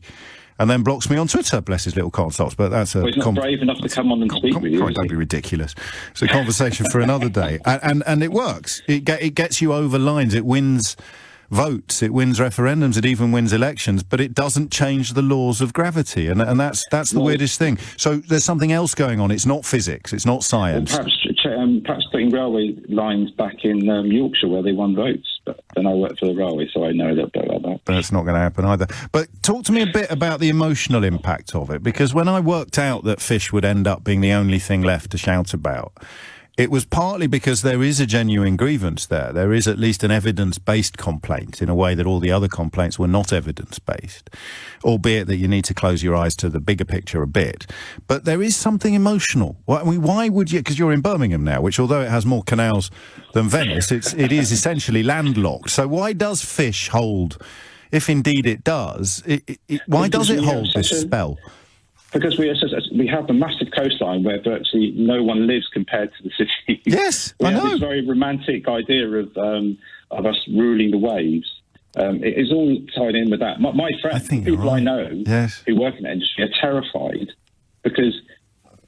and then blocks me on Twitter. Bless his little consoles. But that's he's not brave enough to come on and speak with you. Don't be ridiculous. It's a conversation for another day, and it works. It gets you over lines. It wins votes, it wins referendums, it even wins elections, but it doesn't change the laws of gravity, and that's the weirdest thing. So there's something else going on. It's not physics, it's not science. Well, perhaps putting railway lines back in Yorkshire where they won votes, but then I work for the railway, so I know a little bit about that. That's not going to happen either. But talk to me a bit about the emotional impact of it, because when I worked out that fish would end up being the only thing left to shout about, it was partly because there is a genuine grievance there. There is at least an evidence-based complaint in a way that all the other complaints were not evidence-based, albeit that you need to close your eyes to the bigger picture a bit. But there is something emotional. Why would you... Because you're in Birmingham now, which, although it has more canals than Venice, it is essentially landlocked. So why does fish hold, if indeed it does, why does it hold this spell? Because we have a massive coastline where virtually no one lives compared to the city. Yes, I know. Have this very romantic idea of us ruling the waves. It is all tied in with that. My friends, people I know who work in the industry, are terrified because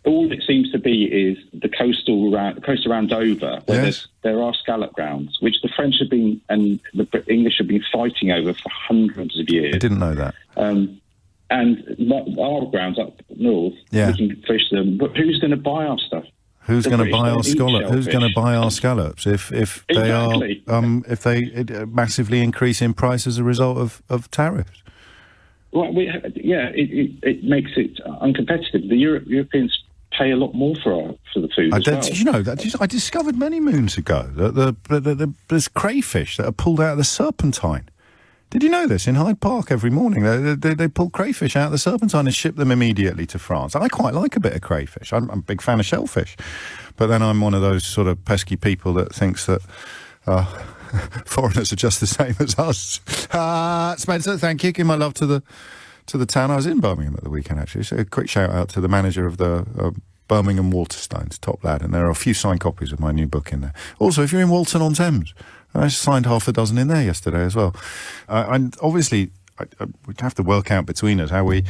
all it seems to be is the coast around Dover, where there are scallop grounds, which the French have been and the English have been fighting over for hundreds of years. I didn't know that. And our grounds up north, we can fish them. But who's going to buy our stuff? Who's going to buy our scallops? Who's going to buy our scallops if they are if they massively increase in price as a result of tariffs? Well, it makes it uncompetitive. The Europeans pay a lot more for the food as well. Did you know that? I discovered many moons ago that there's crayfish that are pulled out of the Serpentine. Did you know this? In Hyde Park every morning they pull crayfish out of the Serpentine and ship them immediately to France. I quite like a bit of crayfish. I'm a big fan of shellfish. But then I'm one of those sort of pesky people that thinks that foreigners are just the same as us. Spencer, thank you. Give my love to the town. I was in Birmingham at the weekend, actually. So a quick shout out to the manager of the Birmingham Waterstones, top lad. And there are a few signed copies of my new book in there. Also, if you're in Walton-on-Thames, I signed half a dozen in there yesterday as well. And obviously, we have to work out between us how we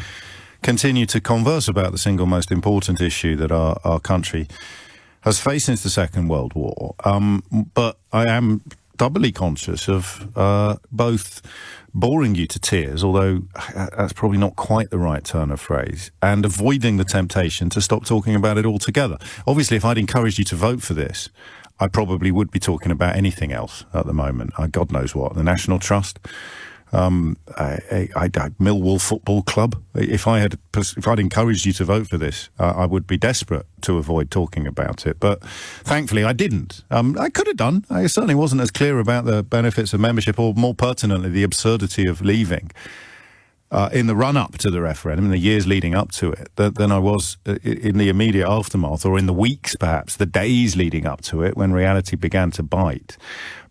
continue to converse about the single most important issue that our country has faced since the Second World War. But I am doubly conscious of both boring you to tears, although that's probably not quite the right turn of phrase, and avoiding the temptation to stop talking about it altogether. Obviously, if I'd encouraged you to vote for this, I probably would be talking about anything else at the moment. God knows what. The National Trust, Millwall Football Club. If I'd encouraged you to vote for this, I would be desperate to avoid talking about it. But thankfully, I didn't. I could have done. I certainly wasn't as clear about the benefits of membership, or more pertinently, the absurdity of leaving in the run-up to the referendum, in the years leading up to it, than I was in the immediate aftermath, or in the weeks, perhaps, the days leading up to it, when reality began to bite.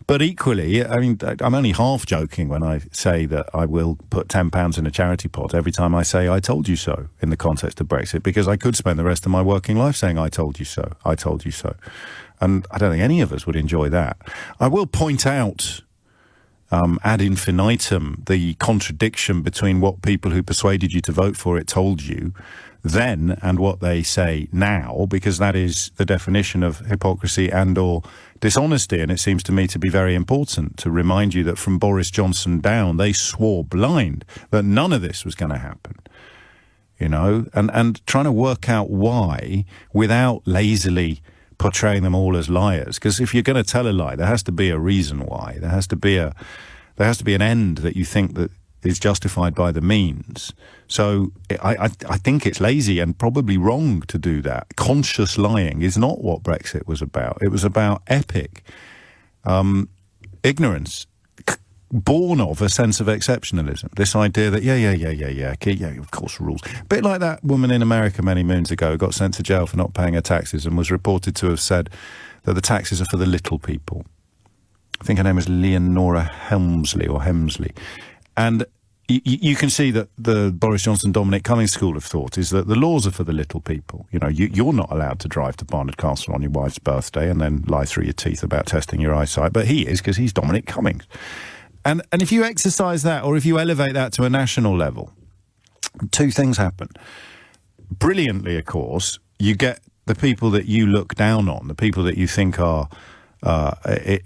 But equally, I mean, I'm only half joking when I say that I will put £10 in a charity pot every time I say I told you so in the context of Brexit, because I could spend the rest of my working life saying I told you so, I told you so. And I don't think any of us would enjoy that. I will point out ad infinitum the contradiction between what people who persuaded you to vote for it told you then and what they say now, because that is the definition of hypocrisy and or dishonesty. And it seems to me to be very important to remind you that from Boris Johnson down, they swore blind that none of this was going to happen. You know, and trying to work out why without lazily portraying them all as liars. Because if you're going to tell a lie, there has to be a reason why. There has to be an end that you think that is justified by the means. So I think it's lazy and probably wrong to do that. Conscious lying is not what Brexit was about. It was about epic ignorance, born of a sense of exceptionalism. This idea that, yeah, of course, rules. A bit like that woman in America many moons ago who got sent to jail for not paying her taxes and was reported to have said that the taxes are for the little people. I think her name was Leonora Hemsley. And you can see that the Boris Johnson, Dominic Cummings school of thought is that the laws are for the little people. You know, you're not allowed to drive to Barnard Castle on your wife's birthday and then lie through your teeth about testing your eyesight, but he is, because he's Dominic Cummings. And if you exercise that, or if you elevate that to a national level, two things happen. Brilliantly, of course, you get the people that you look down on, the people that you think are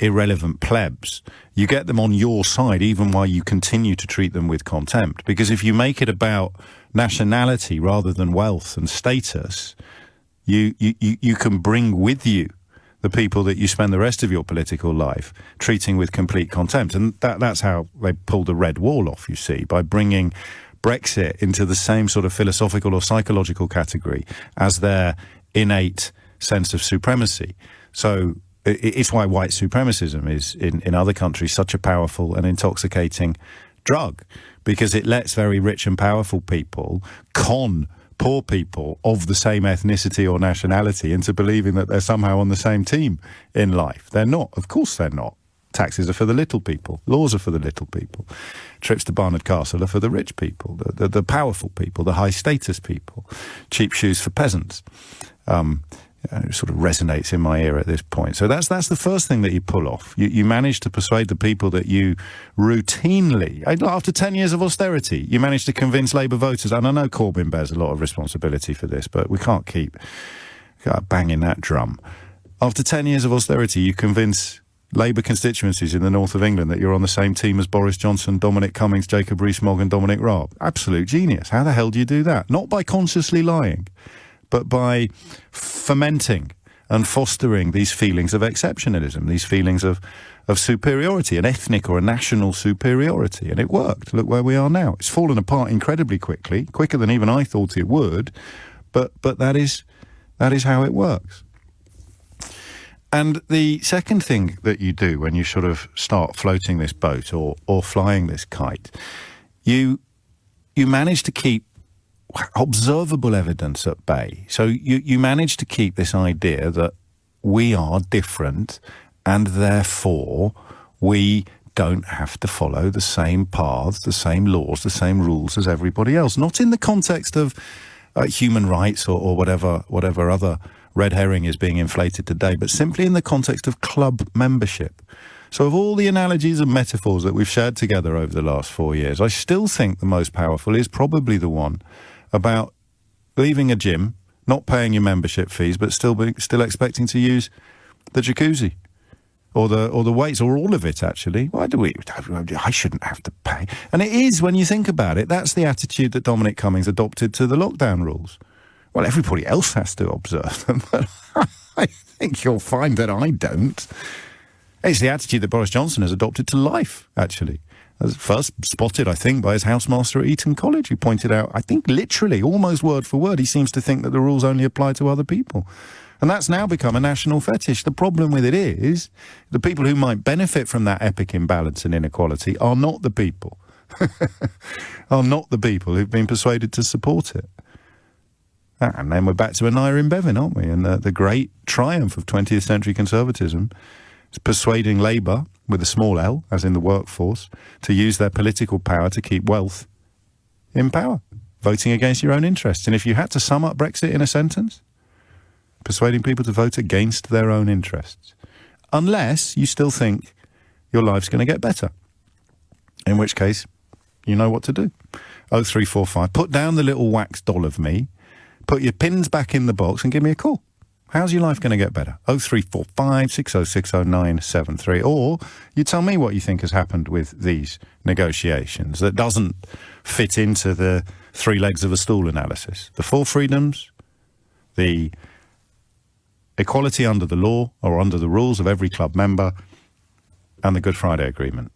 irrelevant plebs, you get them on your side even while you continue to treat them with contempt. Because if you make it about nationality rather than wealth and status, you can bring with you the people that you spend the rest of your political life treating with complete contempt. And that's how they pulled the red wall off, you see, by bringing Brexit into the same sort of philosophical or psychological category as their innate sense of supremacy. So it's why white supremacism is, in other countries, such a powerful and intoxicating drug, because it lets very rich and powerful people con poor people of the same ethnicity or nationality into believing that they're somehow on the same team in life. They're not. Of course they're not. Taxes are for the little people. Laws are for the little people. Trips to Barnard Castle are for the rich people, the powerful people, the high-status people. Cheap shoes for peasants. It sort of resonates in my ear at this point. So that's the first thing that you pull off. You manage to persuade the people that you routinely, after 10 years of austerity, you manage to convince Labour voters, and I know Corbyn bears a lot of responsibility for this, but we can't keep banging that drum. After 10 years of austerity, you convince Labour constituencies in the north of England that you're on the same team as Boris Johnson, Dominic Cummings, Jacob Rees-Mogg and Dominic Raab. Absolute genius. How the hell do you do that? Not by consciously lying, but by fomenting and fostering these feelings of exceptionalism, these feelings of superiority, an ethnic or a national superiority. And it worked. Look where we are now. It's fallen apart incredibly quickly, quicker than even I thought it would, but that is how it works. And the second thing that you do when you sort of start floating this boat or flying this kite, you manage to keep observable evidence at bay. So you manage to keep this idea that we are different and therefore we don't have to follow the same paths, the same laws, the same rules as everybody else. Not in the context of human rights or whatever other red herring is being inflated today, but simply in the context of club membership. So of all the analogies and metaphors that we've shared together over the last 4 years, I still think the most powerful is probably the one about leaving a gym, not paying your membership fees, but still expecting to use the jacuzzi or the weights, or all of it, actually. Why do we? I shouldn't have to pay. And it is, when you think about it, that's the attitude that Dominic Cummings adopted to the lockdown rules. Well, everybody else has to observe them, but I think you'll find that I don't. It's the attitude that Boris Johnson has adopted to life, actually. As first spotted, I think, by his housemaster at Eton College, who pointed out, I think literally, almost word for word, he seems to think that the rules only apply to other people. And that's now become a national fetish. The problem with it is the people who might benefit from that epic imbalance and inequality are not the people. Are not the people who've been persuaded to support it. And then we're back to Anaya in Bevin, aren't we? And the great triumph of 20th century conservatism is persuading Labour, with a small L, as in the workforce, to use their political power to keep wealth in power, voting against your own interests. And if you had to sum up Brexit in a sentence, persuading people to vote against their own interests, unless you still think your life's going to get better, in which case you know what to do. 0345, put down the little wax doll of me, put your pins back in the box and give me a call. How's your life going to get better? 0345 6060973. Or you tell me what you think has happened with these negotiations that doesn't fit into the three legs of a stool analysis. The four freedoms, the equality under the law or under the rules of every club member, and the Good Friday Agreement.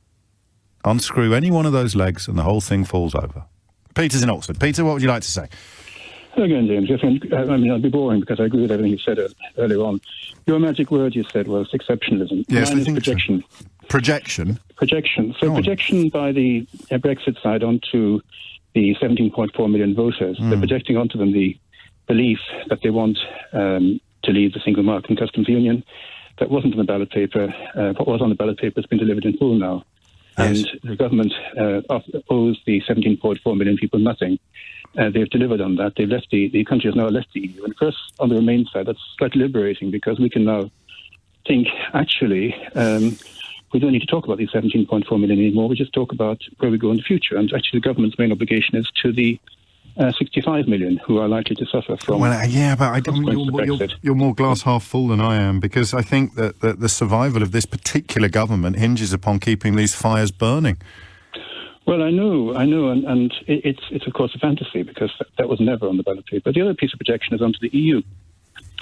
Unscrew any one of those legs and the whole thing falls over. Peter's in Oxford. Peter, what would you like to say? Again, James, I'll be boring because I agree with everything you said earlier on. Your magic word you said was exceptionalism. Yes, Mine I think projection. So. Projection? Projection. So projection by the Brexit side onto the 17.4 million voters. They're projecting onto them the belief that they want to leave the single market and customs union. That wasn't on the ballot paper. What was on the ballot paper has been delivered in full now. Yes. And the government owes the 17.4 million people nothing. They've delivered on that. They've left the country has now left the EU. And of course, on the Remain side, that's slightly liberating because we can now think, actually, we don't need to talk about these 17.4 million anymore. We just talk about where we go in the future. And actually, the government's main obligation is to the 65 million who are likely to suffer from. Well, yeah, but you're more glass half full than I am, because I think that the survival of this particular government hinges upon keeping these fires burning. Well, I know, and it's of course a fantasy because that was never on the ballot paper. The other piece of projection is onto the EU,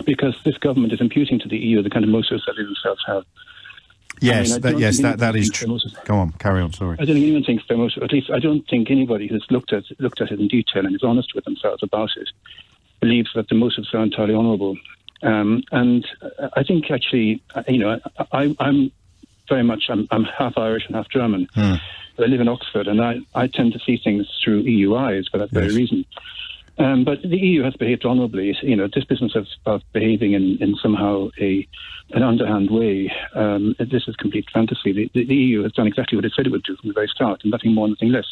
because this government is imputing to the EU the kind of motives that they themselves have. Yes, that is true. Go on, carry on, sorry. I don't think anyone thinks they're most, at least I don't think anybody who's looked at it in detail and is honest with themselves about it believes that the motives are entirely honourable. And I think actually, I'm very much, I'm half Irish and half German. I live in Oxford and I tend to see things through EU eyes for that very reason. But the EU has behaved honourably. This business of behaving in somehow an underhand way, this is complete fantasy. The EU has done exactly what it said it would do from the very start, and nothing more, nothing less.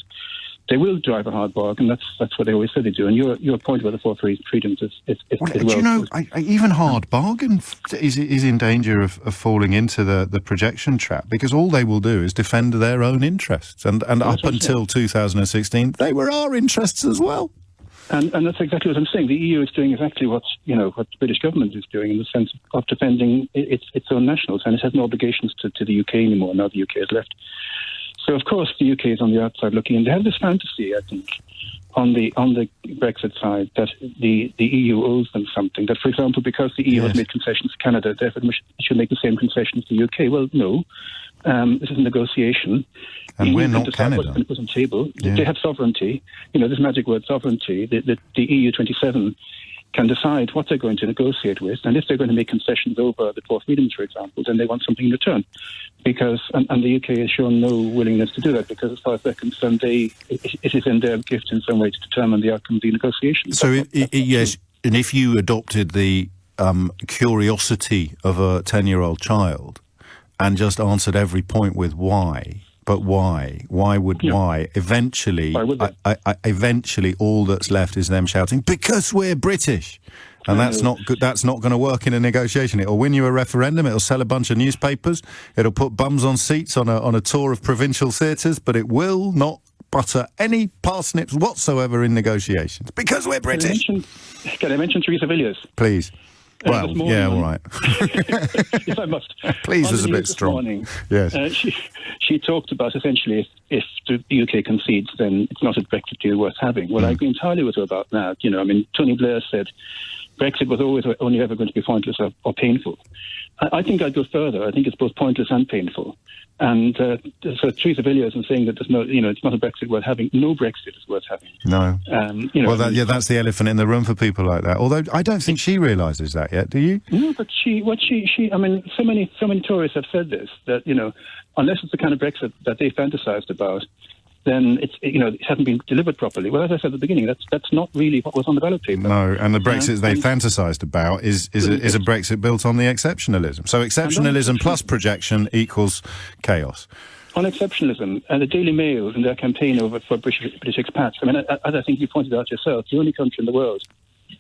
They will drive a hard bargain. That's what they always said they do. And your point about the four freedoms is well. Even hard bargain is in danger of falling into the projection trap, because all they will do is defend their own interests. And up until 2016, they were our interests as well. And that's exactly what I'm saying. The EU is doing exactly what the British government is doing, in the sense of defending its own nationals, and it has no obligations to the UK anymore. Now the UK has left. So of course the UK is on the outside looking in. They have this fantasy, I think, on the Brexit side, that the EU owes them something. That, for example, because the EU has made concessions to Canada, therefore it should make the same concessions to the UK. Well, no. This is a negotiation. And we're not Canada. What's been put on the table. Yeah. They have sovereignty. This magic word sovereignty. The EU 27 can decide what they're going to negotiate with, and if they're going to make concessions over the four freedoms, for example, then they want something in return. And the UK has shown no willingness to do that, because as far as they're concerned, it is in their gift in some way to determine the outcome of the negotiations. So, yes, and if you adopted the curiosity of a 10-year-old child and just answered every point with why, but why? Why would why? Eventually, eventually, all that's left is them shouting, "Because we're British," and that's not good. That's not going to work in a negotiation. It'll win you a referendum. It'll sell a bunch of newspapers. It'll put bums on seats on a tour of provincial theatres, but it will not butter any parsnips whatsoever in negotiations. Because we're British. Can I mention Theresa Villiers? Please. Well, yeah, all right. If I must. Please, was a bit strong. Morning, yes. She talked about, essentially, if the UK concedes, then it's not a Brexit deal worth having. Well, I agree entirely with her about that. Tony Blair said Brexit was only ever going to be pointless or painful. I think I'd go further. I think it's both pointless and painful. And so Theresa Villiers is saying that there's no, it's not a Brexit worth having. No Brexit is worth having. No. That's the elephant in the room for people like that. Although I don't think she realises that yet. Do you? No, but she. I mean, so many Tories have said this, that unless it's the kind of Brexit that they fantasised about, then it hasn't been delivered properly. Well, as I said at the beginning, that's not really what was on the ballot paper. No, and the Brexit they fantasised about is a Brexit built on the exceptionalism. So exceptionalism plus projection equals chaos. On exceptionalism, and the Daily Mail in their campaign for British expats, I mean, as I think you pointed out yourself, the only country in the world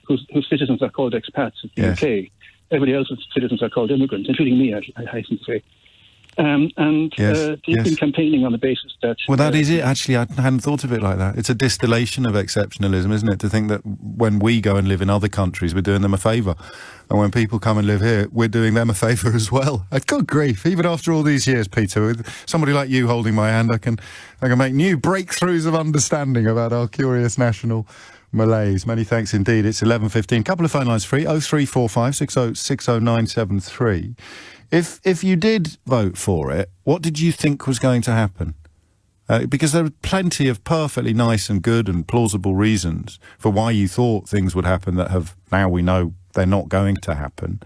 whose citizens are called expats is the UK. Everybody else's citizens are called immigrants, including me, I hasten to say. They've been campaigning on the basis that... Well, that is it, actually. I hadn't thought of it like that. It's a distillation of exceptionalism, isn't it, to think that when we go and live in other countries, we're doing them a favour. And when people come and live here, we're doing them a favour as well. Good grief. Even after all these years, Peter, with somebody like you holding my hand, I can make new breakthroughs of understanding about our curious national malaise. Many thanks indeed. It's 11:15. Couple of phone lines free, 0345 60973. If you did vote for it, what did you think was going to happen? Because there are plenty of perfectly nice and good and plausible reasons for why you thought things would happen that have now we know they're not going to happen.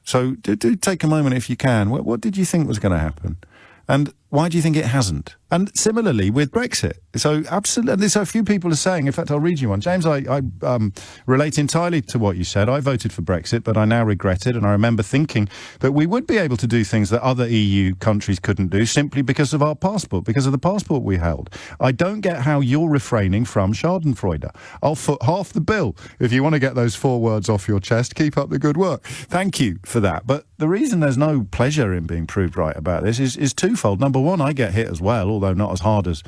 So do take a moment if you can. What did you think was going to happen? And why do you think it hasn't? And similarly with Brexit. So absolutely, so a few people are saying, in fact, I'll read you one. James, I relate entirely to what you said. I voted for Brexit, but I now regret it. And I remember thinking that we would be able to do things that other EU countries couldn't do simply because of our passport, because of the passport we held. I don't get how you're refraining from Schadenfreude. I'll foot half the bill if you want to get those 4 words off your chest. Keep up the good work. Thank you for that. But the reason there's no pleasure in being proved right about this is twofold. Number one, I get hit as well, although not as hard as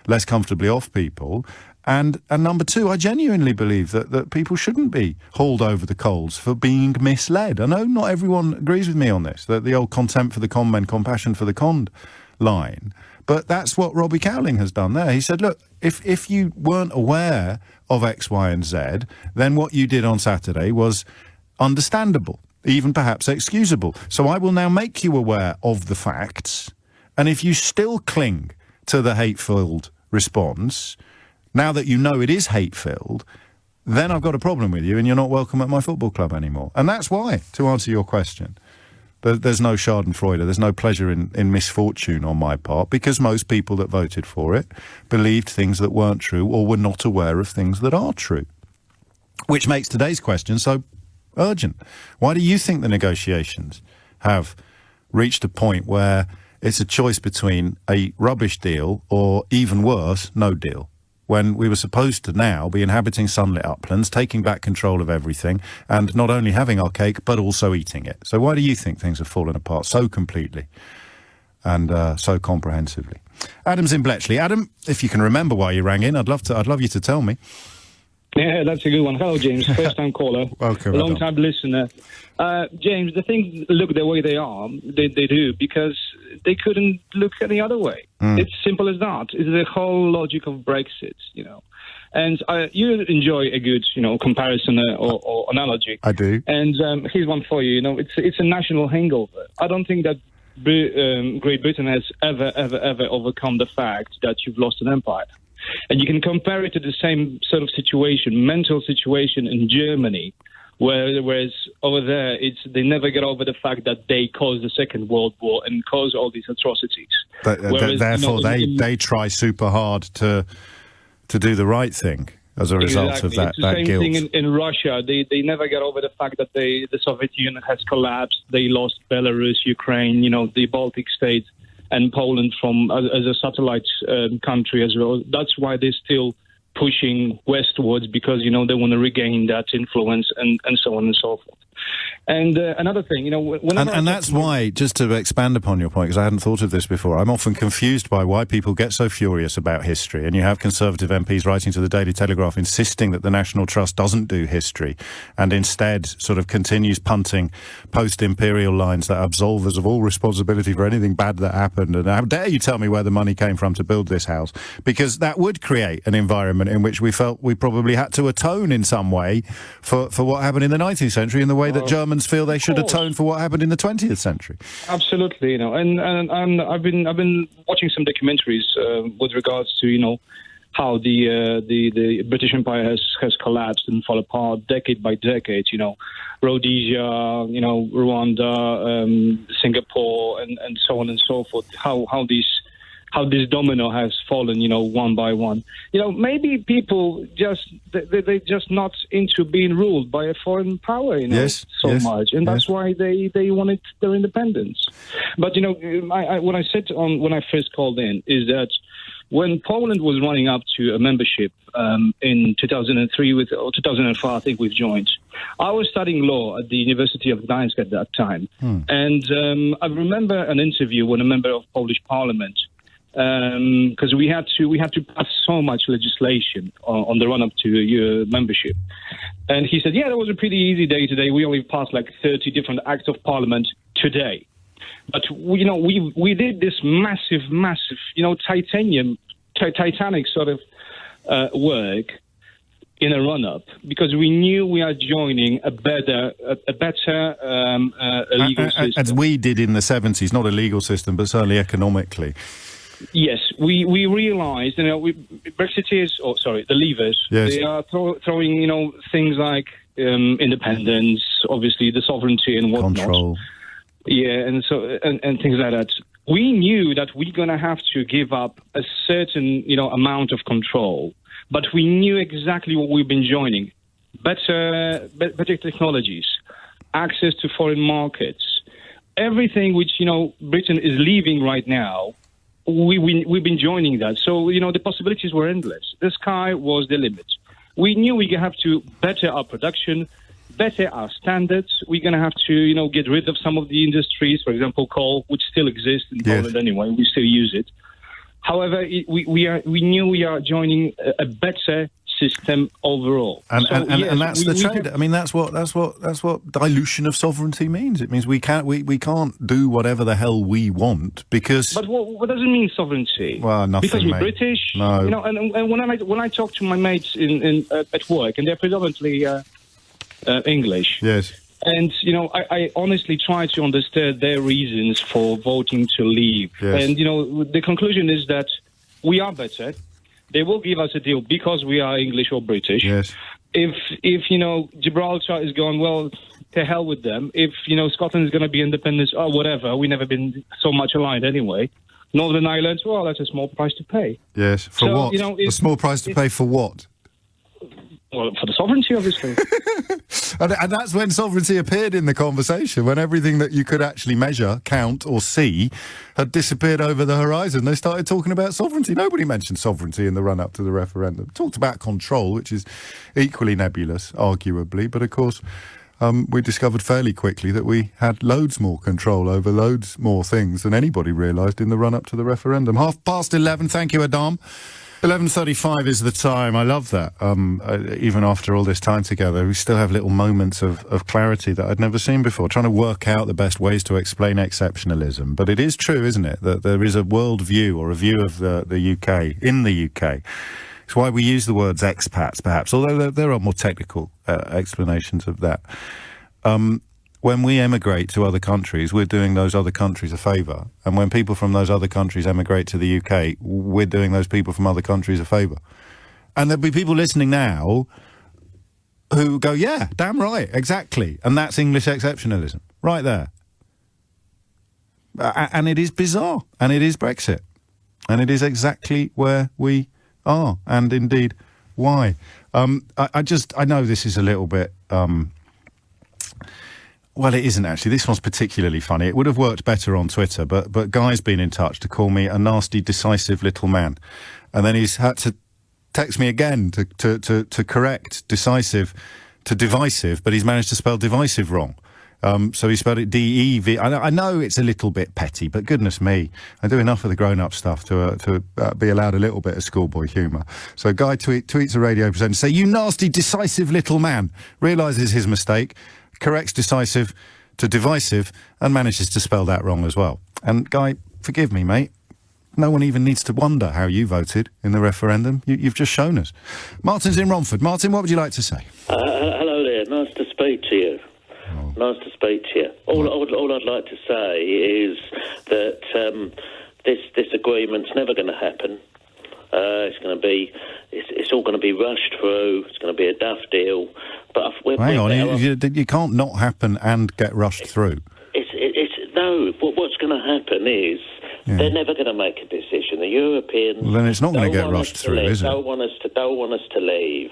less comfortably off people. And number two, I genuinely believe that people shouldn't be hauled over the coals for being misled. I know not everyone agrees with me on this, that the old contempt for the con men, compassion for the conned line. But that's what Robbie Cowling has done there. He said, look, if you weren't aware of X, Y and Z, then what you did on Saturday was understandable, even perhaps excusable. So I will now make you aware of the facts. And if you still cling to the hate-filled response, now that you know it is hate-filled, then I've got a problem with you and you're not welcome at my football club anymore. And that's why, to answer your question, there's no Schadenfreude, there's no pleasure in misfortune on my part, because most people that voted for it believed things that weren't true or were not aware of things that are true. Which makes today's question so urgent. Why do you think the negotiations have reached a point where it's a choice between a rubbish deal or, even worse, no deal, when we were supposed to now be inhabiting sunlit uplands, taking back control of everything, and not only having our cake, but also eating it? So why do you think things have fallen apart so completely and so comprehensively? Adam's in Bletchley. Adam, if you can remember why you rang in, I'd love you to tell me. Yeah, that's a good one. Hello, James. First-time caller. Welcome. Long-time listener. James, the things look the way they are, they do, because they couldn't look any other way. It's simple as that. It's the whole logic of Brexit, And you enjoy a good, comparison or analogy. I do. And here's one for you. It's a national hangover. I don't think that Great Britain has ever overcome the fact that you've lost an empire. And you can compare it to the same sort of situation, mental situation in Germany, whereas over there, they never get over the fact that they caused the Second World War and caused all these atrocities. Therefore, they try super hard to do the right thing as a result of that guilt. It's the same thing in Russia. They never get over the fact that the Soviet Union has collapsed. They lost Belarus, Ukraine, the Baltic states, and Poland as a satellite country as well. That's why they're still pushing westwards, because, they want to regain that influence and so on and so forth. And another thing, and that's why, just to expand upon your point, because I hadn't thought of this before, I'm often confused by why people get so furious about history. And you have Conservative MPs writing to the Daily Telegraph insisting that the National Trust doesn't do history and instead sort of continues punting post-imperial lines that absolve us of all responsibility for anything bad that happened. And how dare you tell me where the money came from to build this house? Because that would create an environment in which we felt we probably had to atone in some way for what happened in the 19th century in the way that Germans feel they should atone for what happened in the 20th century. Absolutely, you know, and I've been watching some documentaries with regards to, you know, how the British Empire has collapsed and fall apart decade by decade. You know, Rhodesia, you know, Rwanda, Singapore, and so on and so forth. How this domino has fallen, you know, one by one. You know, maybe people they're just not into being ruled by a foreign power, you know, much, and that's why they wanted their independence. But you know, what I said when I first called in is that when Poland was running up to a membership in 2003 or 2004, I think we've joined. I was studying law at the University of Gdańsk at that time, and I remember an interview with a member of Polish Parliament. Because we had to pass so much legislation on the run-up to membership. And he said, yeah, it was a pretty easy day today. We only passed like 30 different acts of parliament today. But, you know, we did this massive, you know, Titanic sort of work in a run-up because we knew we are joining a better legal system. As we did in the 70s, not a legal system, but certainly economically. Yes, we realised, you know, Brexiteers, the Leavers, they are throwing, you know, things like independence, obviously the sovereignty and whatnot. Control. Yeah, and things like that. We knew that we're going to have to give up a certain, you know, amount of control, but we knew exactly what we've been joining. Better technologies, access to foreign markets, everything which, you know, Britain is leaving right now. We've been joining that. So, you know, the possibilities were endless. The sky was the limit. We knew we have to better our production, better our standards. We're going to have to, you know, get rid of some of the industries, for example, coal, which still exists in Poland anyway. We still use it. However, we knew we are joining a better system overall, and that's the trade. I mean, that's what dilution of sovereignty means. It means we can't do whatever the hell we want because. But what does it mean, sovereignty? Well, nothing. Because we're British. No. You know, and when I talk to my mates at work, and they're predominantly English. Yes. And, you know, I honestly try to understand their reasons for voting to leave. Yes. And, you know, the conclusion is that we are better. They will give us a deal because we are English or British. Yes. If you know, Gibraltar is going, well, to hell with them. If, you know, Scotland is going to be independent or whatever, we've never been so much aligned anyway. Northern Ireland, well, that's a small price to pay. Yes. For what? You know, a small price to pay for what? Well, for the sovereignty, obviously. And that's when sovereignty appeared in the conversation, when everything that you could actually measure, count or see had disappeared over the horizon. They started talking about sovereignty. Nobody mentioned sovereignty in the run-up to the referendum. Talked about control, which is equally nebulous, arguably. But, of course, we discovered fairly quickly that we had loads more control over loads more things than anybody realised in the run-up to the referendum. 11:30. Thank you, Adam. 11:35 is the time. I love that. Even after all this time together, we still have little moments of clarity that I'd never seen before, trying to work out the best ways to explain exceptionalism. But it is true, isn't it, that there is a world view or a view of the UK, in the UK. It's why we use the words expats, perhaps, although there are more technical explanations of that. When we emigrate to other countries, we're doing those other countries a favour. And when people from those other countries emigrate to the UK, we're doing those people from other countries a favour. And there'll be people listening now who go, yeah, damn right, exactly. And that's English exceptionalism, right there. And it is bizarre. And it is Brexit. And it is exactly where we are. And indeed, why. I know this is a little bit... Well, it isn't actually. This one's particularly funny. It would have worked better on Twitter, but Guy's been in touch to call me a nasty, decisive little man. And then he's had to text me again to correct decisive to divisive, but he's managed to spell divisive wrong. So he spelled it D-E-V. I know it's a little bit petty, but goodness me, I do enough of the grown-up stuff to be allowed a little bit of schoolboy humour. So Guy tweets a radio presenter, say, "You nasty, decisive little man," realises his mistake, corrects decisive to divisive, and manages to spell that wrong as well. And Guy, forgive me, mate. No one even needs to wonder how you voted in the referendum. You've just shown us. Martin's in Romford. Martin, what would you like to say? Hello there. Nice to speak to you. Oh, Nice to speak to you. All I'd like to say is that this agreement's never going to happen. It's all going to be rushed through. It's going to be a duff deal. But hang on, you can't not happen and get rushed through. What's going to happen is they're never going to make a decision. The Europeans. Well, then it's not going to get rushed through, is it? Don't want us to leave.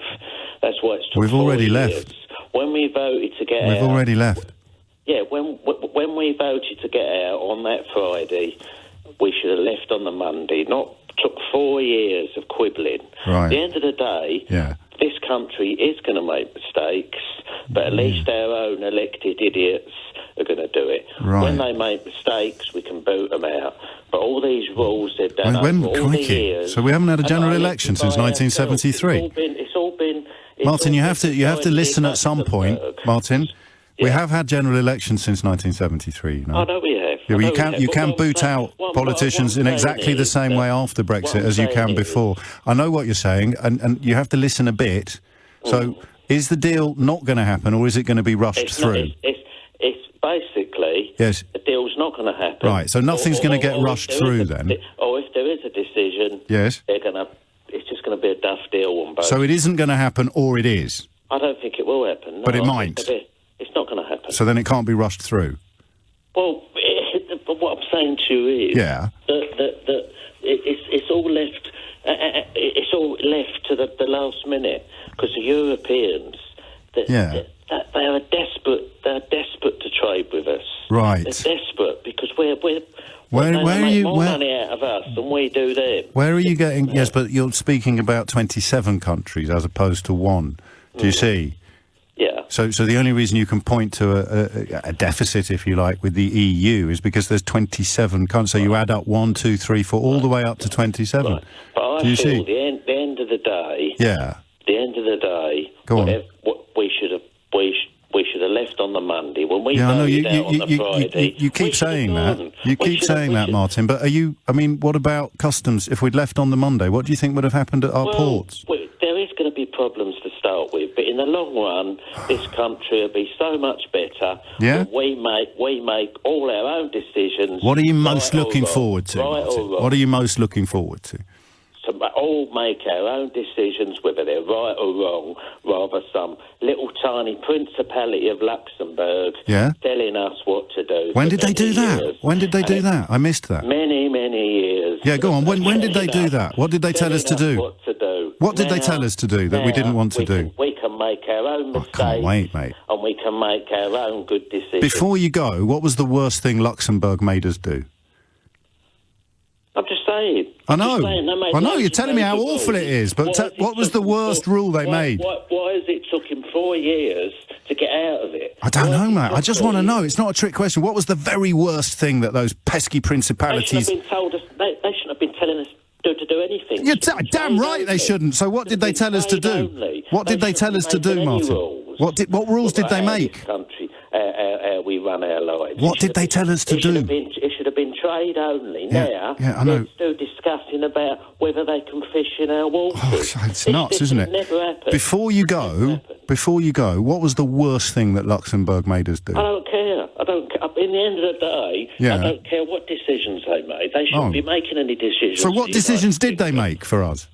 That's why it's. We've already left. When we voted to get out. We've already left. Yeah, when we voted to get out on that Friday, we should have left on the Monday. Not took 4 years of quibbling. Right. At the end of the day, this country is going to make mistakes, but at least our own elected idiots are going to do it. Right. When they make mistakes, we can boot them out. But all these rules they've done over all the years. So we haven't had a general election since 1973. It's all been. Martin, you have to listen at some point. Martin, we have had general elections since 1973. You know? I know we have. Yeah, you can boot out politicians in exactly the same way after Brexit as you can before. I know what you're saying, and you have to listen a bit. So, is the deal not going to happen, or is it going to be rushed through? It's basically the deal's not going to happen. Right. So nothing's going to get rushed through then. Or if there is a decision, it's just going to be a duff deal on both. So it isn't going to happen, or it is. I don't think it will happen. No, but it might. It's not going to happen. So then it can't be rushed through. Well, but what I'm saying to you is that it's all left. It's all left to the last minute because the Europeans, they are desperate. They're desperate to trade with us. Right. They're desperate because we're make more money out of us than we do them. Where are you getting? Yes, but you're speaking about 27 countries as opposed to one. Do you see? Yeah. So the only reason you can point to a deficit, if you like, with the EU is because there's 27 countries. So you add up 1, 2, 3, 4, all the way up to 27. Right. But I feel the end of the day. Yeah. The end of the day. Go on. We should have left on the Monday when we voted out on the Friday. You keep saying that. You keep saying that, Martin. But what about customs? If we'd left on the Monday, what do you think would have happened at our ports? There is going to be problems to start with, but in the long run, this country will be so much better. Yeah. We make all our own decisions. What are you most looking forward to? Right or wrong. What are you most looking forward to? To all make our own decisions, whether they're right or wrong, rather some little tiny Principality of Luxembourg telling us what to do. When did they do that? When did they do that? I missed that. Many years. Yeah, go on. When did they do that? What did they tell us to do? What to do. What did they tell us to do that we didn't want to do? We can make our own mistakes. I can't wait, mate. And we can make our own good decisions. Before you go, what was the worst thing Luxembourg made us do? I'm just saying. I know. You're telling me how awful it is, but what was the worst rule they made? Why has it took him 4 years to get out of it? I don't know, mate. I just want to know. It's not a trick question. What was the very worst thing that those pesky principalities... They shouldn't have been telling us to do anything. You're damn right they shouldn't. So what did they tell us to do? What did they tell us to do, Martin? What rules did they make? We run our lives. What did they tell us to do? It should have been trade only. Yeah, I know. They're still discussing about whether they can fish in our waters. Oh, it's nuts, isn't it? Never happened. Before you go, what was the worst thing that Luxembourg made us do? I don't care. In the end of the day, I don't care what decisions they made. They shouldn't be making any decisions. So what decisions did they make for us?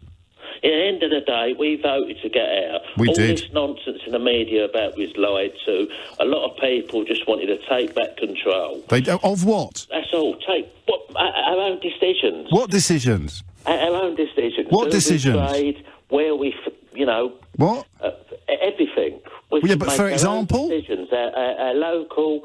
At the end of the day, we voted to get out. We did. All this nonsense in the media about we was lied to. A lot of people just wanted to take back control. Of what? That's all. Our own decisions. What decisions? Our own decisions. What decisions? Trade, where we, What? Everything. But for example? Decisions. Our local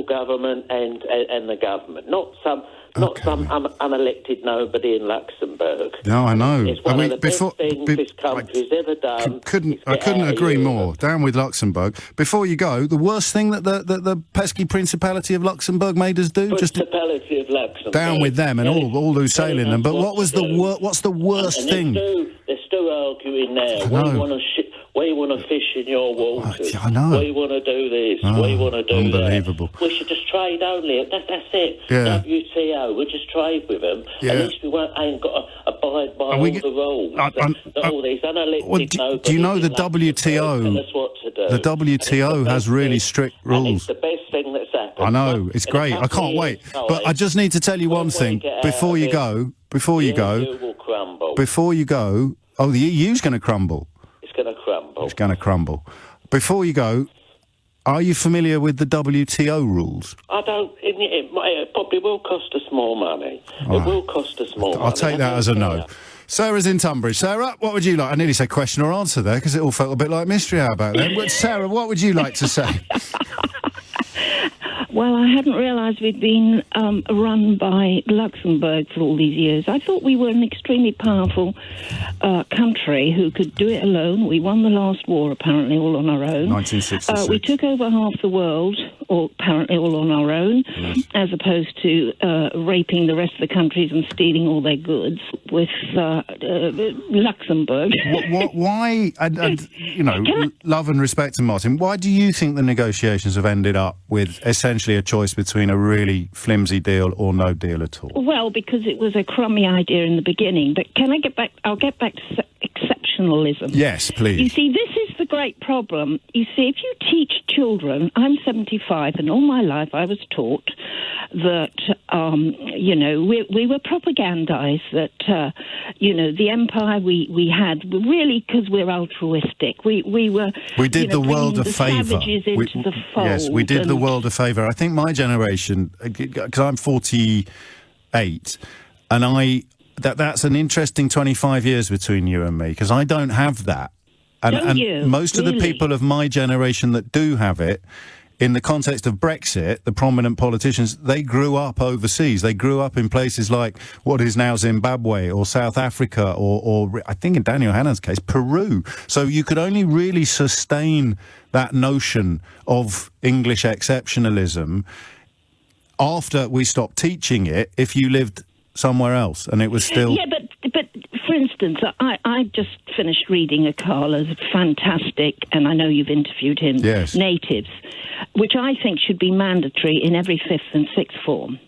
government and the government. Not some unelected nobody in Luxembourg. No, I know. It's one of the best things this country's ever done. I couldn't agree more. Down with Luxembourg. Before you go, the worst thing that the pesky Principality of Luxembourg made us do? Principality of Luxembourg. Down with them and all who sail in them. But what's the worst thing? They're still arguing now. We want to fish in your waters. I know. We want to do this. We want to do unbelievable. that. We should just trade only. That's it. Yeah. WTO. We just trade with them. Yeah. At least we ain't got to abide by all the rules. All these unelected do you know the WTO? Tell us what to do. The WTO has really strict rules. It's the best thing that's happened. I know, it's great. I can't wait. But I just need to tell you one thing before you go. Before you go, EU will crumble. Before you go, oh, the EU's going to crumble. It's going to crumble. It's going to crumble. Before you go, are you familiar with the WTO rules? I don't. It probably will cost us more money. It will cost us more money. I'll take that as a no. Sarah's in Tunbridge. Sarah, what would you like? I nearly said question or answer there because it all felt a bit like mystery hour back then. But Sarah, what would you like to say? Well, I hadn't realised we'd been run by Luxembourg for all these years. I thought we were an extremely powerful country who could do it alone. We won the last war, apparently, all on our own. 1966. We took over half the world, apparently all on our own, as opposed to raping the rest of the countries and stealing all their goods with Luxembourg. Why, love and respect to Martin, why do you think the negotiations have ended up with essentially a choice between a really flimsy deal or no deal at all? Well, because it was a crummy idea in the beginning. But can I get back? I'll get back to exceptionalism. Yes, please. You see, this is the great problem. You see, if you teach children, I'm 75, and all my life I was taught that, we were propagandized, that, the empire we had, really, because we're altruistic, we did the world a favour. Yes, we did the world a favour. I think my generation, because I'm 48, and that's an interesting 25 years between you and me, because I don't have that. And most of the people of my generation that do have it, in the context of Brexit, the prominent politicians, they grew up overseas. They grew up in places like what is now Zimbabwe or South Africa or I think in Daniel Hannan's case, Peru. So you could only really sustain that notion of English exceptionalism after we stopped teaching it if you lived somewhere else and it was still... Yeah, but for instance, I just finished reading a Carla's fantastic, and I know you've interviewed him, yes, Natives, which I think should be mandatory in every fifth and sixth form,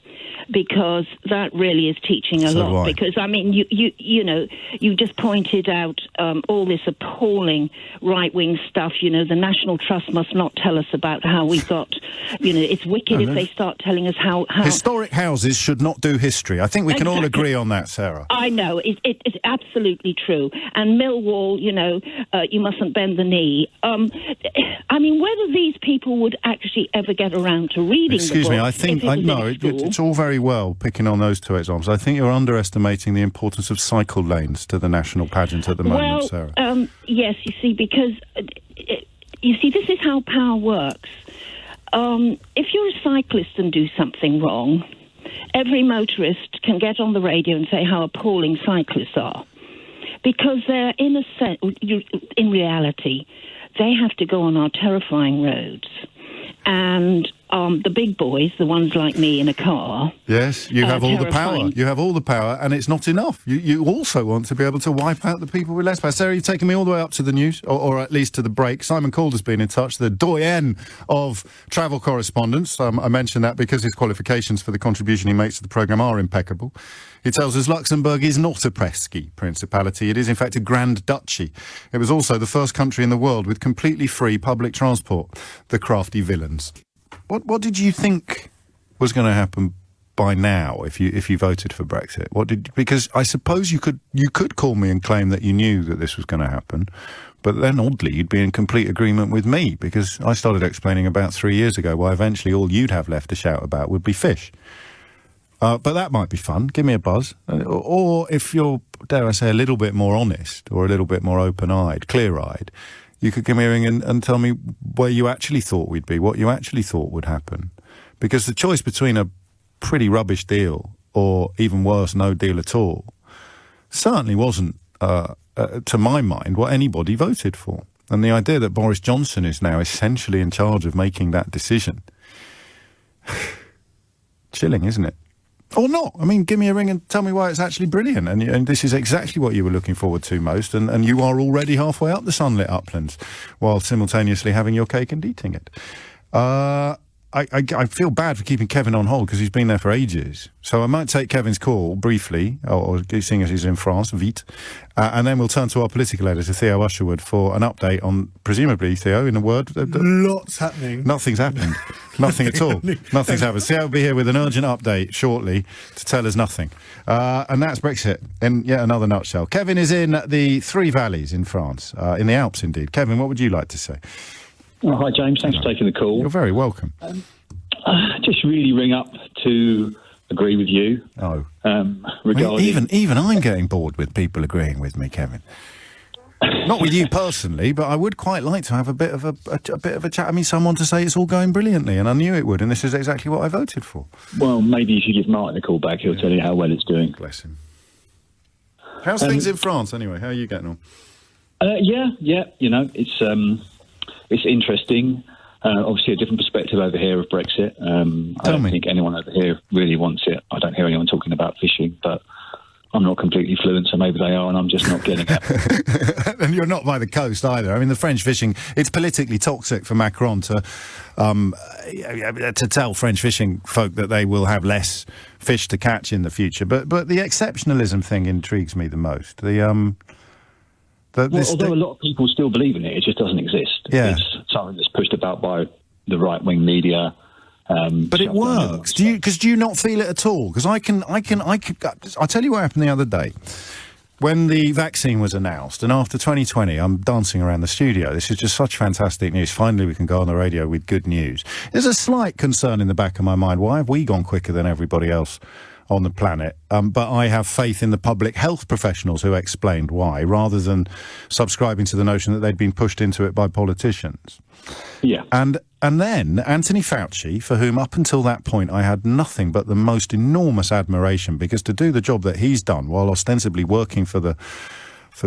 because that really is teaching a lot. Because, I mean, you just pointed out all this appalling right-wing stuff. The National Trust must not tell us about how we got... it's wicked if they start telling us how... Historic houses should not do history. I think we can all agree on that, Sarah. I know. It's absolutely true. And Millwall, you mustn't bend the knee. I mean, whether these people would actually ever get around to reading Excuse the book... me, I think... it's all very well picking on those two examples. I think you're underestimating the importance of cycle lanes to the national pageant at the moment, Sarah. Yes, you see, because... this is how power works. If you're a cyclist and do something wrong, every motorist can get on the radio and say how appalling cyclists are. Because they're, in reality, they have to go on our terrifying roads. And the big boys, the ones like me in a car... Yes, you have all the power. You have all the power, and it's not enough. You also want to be able to wipe out the people with less power. Sarah, you've taken me all the way up to the news, or at least to the break. Simon Calder's been in touch, the doyen of travel correspondence. I mention that because his qualifications for the contribution he makes to the programme are impeccable. He tells us Luxembourg is not a Presky principality. It is, in fact, a Grand Duchy. It was also the first country in the world with completely free public transport. The crafty villains. What did you think was going to happen by now if you voted for Brexit? Because I suppose you could call me and claim that you knew that this was going to happen, but then oddly you'd be in complete agreement with me, because I started explaining about 3 years ago why eventually all you'd have left to shout about would be fish. But that might be fun. Give me a buzz. Or if you're, dare I say, a little bit more honest or a little bit more open-eyed, clear-eyed, you could give me a ring and tell me where you actually thought we'd be, what you actually thought would happen. Because the choice between a pretty rubbish deal or, even worse, no deal at all certainly wasn't, to my mind, what anybody voted for. And the idea that Boris Johnson is now essentially in charge of making that decision... chilling, isn't it? Or not. I mean, give me a ring and tell me why it's actually brilliant. And this is exactly what you were looking forward to most. And you are already halfway up the sunlit uplands while simultaneously having your cake and eating it. I feel bad for keeping Kevin on hold because he's been there for ages. So I might take Kevin's call briefly, or seeing as he's in France, vite, and then we'll turn to our political editor, Theo Usherwood, for an update on, presumably, Theo, in a word... Lots happening. Nothing's happened. Nothing at all. Nothing's happened. Theo will be here with an urgent update shortly to tell us nothing. And that's Brexit in yet another nutshell. Kevin is in the Three Valleys in France, in the Alps, indeed. Kevin, what would you like to say? Oh, hi, James. Thanks for taking the call. You're very welcome. Just really ring up to agree with you. Oh. Regarding... Even I'm getting bored with people agreeing with me, Kevin. Not with you personally, but I would quite like to have a bit of a chat. I mean, someone to say it's all going brilliantly, and I knew it would, and this is exactly what I voted for. Well, maybe you should give Martin a call back. He'll tell you how well it's doing. Bless him. How's things in France, anyway? How are you getting on? Yeah. You know, it's interesting. Obviously, a different perspective over here of Brexit. I don't think anyone over here really wants it. I don't hear anyone talking about fishing, but I'm not completely fluent, so maybe they are, and I'm just not getting it. And you're not by the coast either. I mean, the French fishing, it's politically toxic for Macron to tell French fishing folk that they will have less fish to catch in the future. But the exceptionalism thing intrigues me the most. Although a lot of people still believe in it, it just doesn't exist. Yeah. It's something that's pushed about by the right-wing media. But it works. Do you not feel it at all? Because I'll tell you what happened the other day. When the vaccine was announced, and after 2020, I'm dancing around the studio. This is just such fantastic news. Finally, we can go on the radio with good news. There's a slight concern in the back of my mind. Why have we gone quicker than everybody else on the planet? But I have faith in the public health professionals who explained why, rather than subscribing to the notion that they'd been pushed into it by politicians. Yeah. And then Anthony Fauci, for whom up until that point I had nothing but the most enormous admiration, because to do the job that he's done while ostensibly working for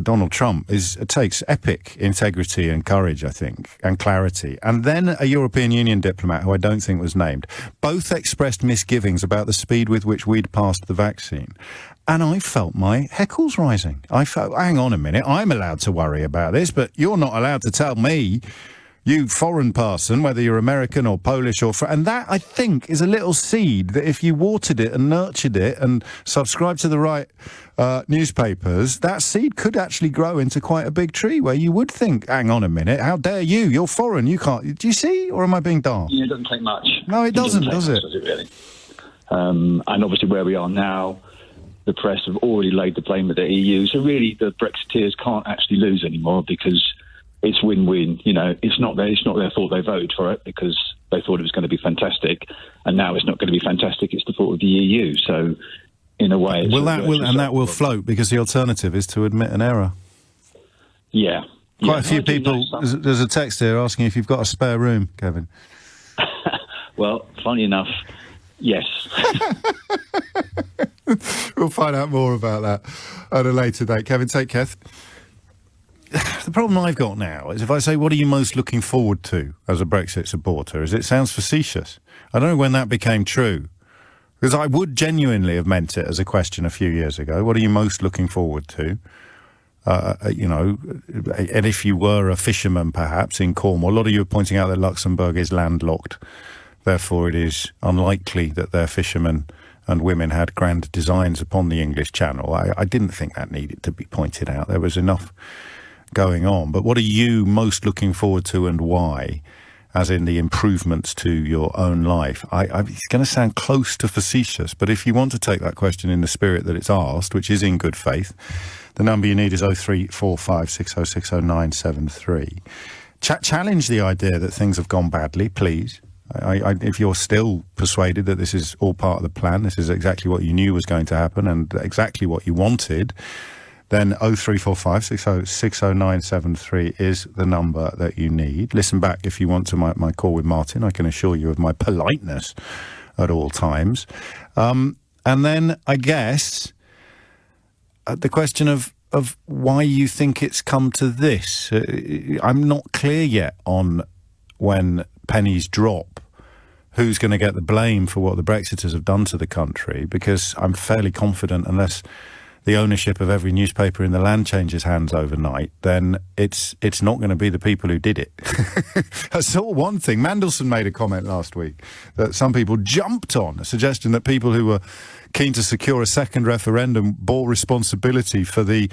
Donald Trump it takes epic integrity and courage, I think, and clarity. And then a European Union diplomat, who I don't think was named, both expressed misgivings about the speed with which we'd passed the vaccine. And I felt my heckles rising. I felt, hang on a minute, I'm allowed to worry about this, but you're not allowed to tell me, you foreign person, whether you're American or Polish or... And that, I think, is a little seed that if you watered it and nurtured it and subscribed to the right newspapers, that seed could actually grow into quite a big tree where you would think, hang on a minute, how dare you? You're foreign, you can't... Do you see? Or am I being daft? Yeah, it doesn't take much. No, it doesn't, does it? Does it really? And obviously where we are now, the press have already laid the blame at the EU, so really the Brexiteers can't actually lose anymore because... it's win-win. You know, it's not their fault they voted for it because they thought it was going to be fantastic, and now it's not going to be fantastic. It's the fault of the EU. So, in a way, that will float because the alternative is to admit an error. Yeah, quite a few people. There's a text here asking if you've got a spare room, Kevin. Well, funny enough, yes. We'll find out more about that at a later date. Kevin, take care. The problem I've got now is if I say, what are you most looking forward to as a Brexit supporter, is it sounds facetious. I don't know when that became true, because I would genuinely have meant it as a question a few years ago. What are you most looking forward to? You know, and if you were a fisherman, perhaps, in Cornwall, a lot of you are pointing out that Luxembourg is landlocked. Therefore, it is unlikely that their fishermen and women had grand designs upon the English Channel. I didn't think that needed to be pointed out. There was enough going on. But what are you most looking forward to and why, as in the improvements to your own life? It's going to sound close to facetious, but if you want to take that question in the spirit that it's asked, which is in good faith, the number you need is 0345 6060973. Challenge the idea that things have gone badly, please. If you're still persuaded that this is all part of the plan, this is exactly what you knew was going to happen and exactly what you wanted, then 0345 6060973 is the number that you need. Listen back if you want to my call with Martin. I can assure you of my politeness at all times. And then, I guess, the question of why you think it's come to this. I'm not clear yet on when pennies drop, who's going to get the blame for what the Brexiters have done to the country, because I'm fairly confident unless the ownership of every newspaper in the land changes hands overnight, then it's not going to be the people who did it. I saw one thing. Mandelson made a comment last week that some people jumped on a suggestion that people who were keen to secure a second referendum bore responsibility for the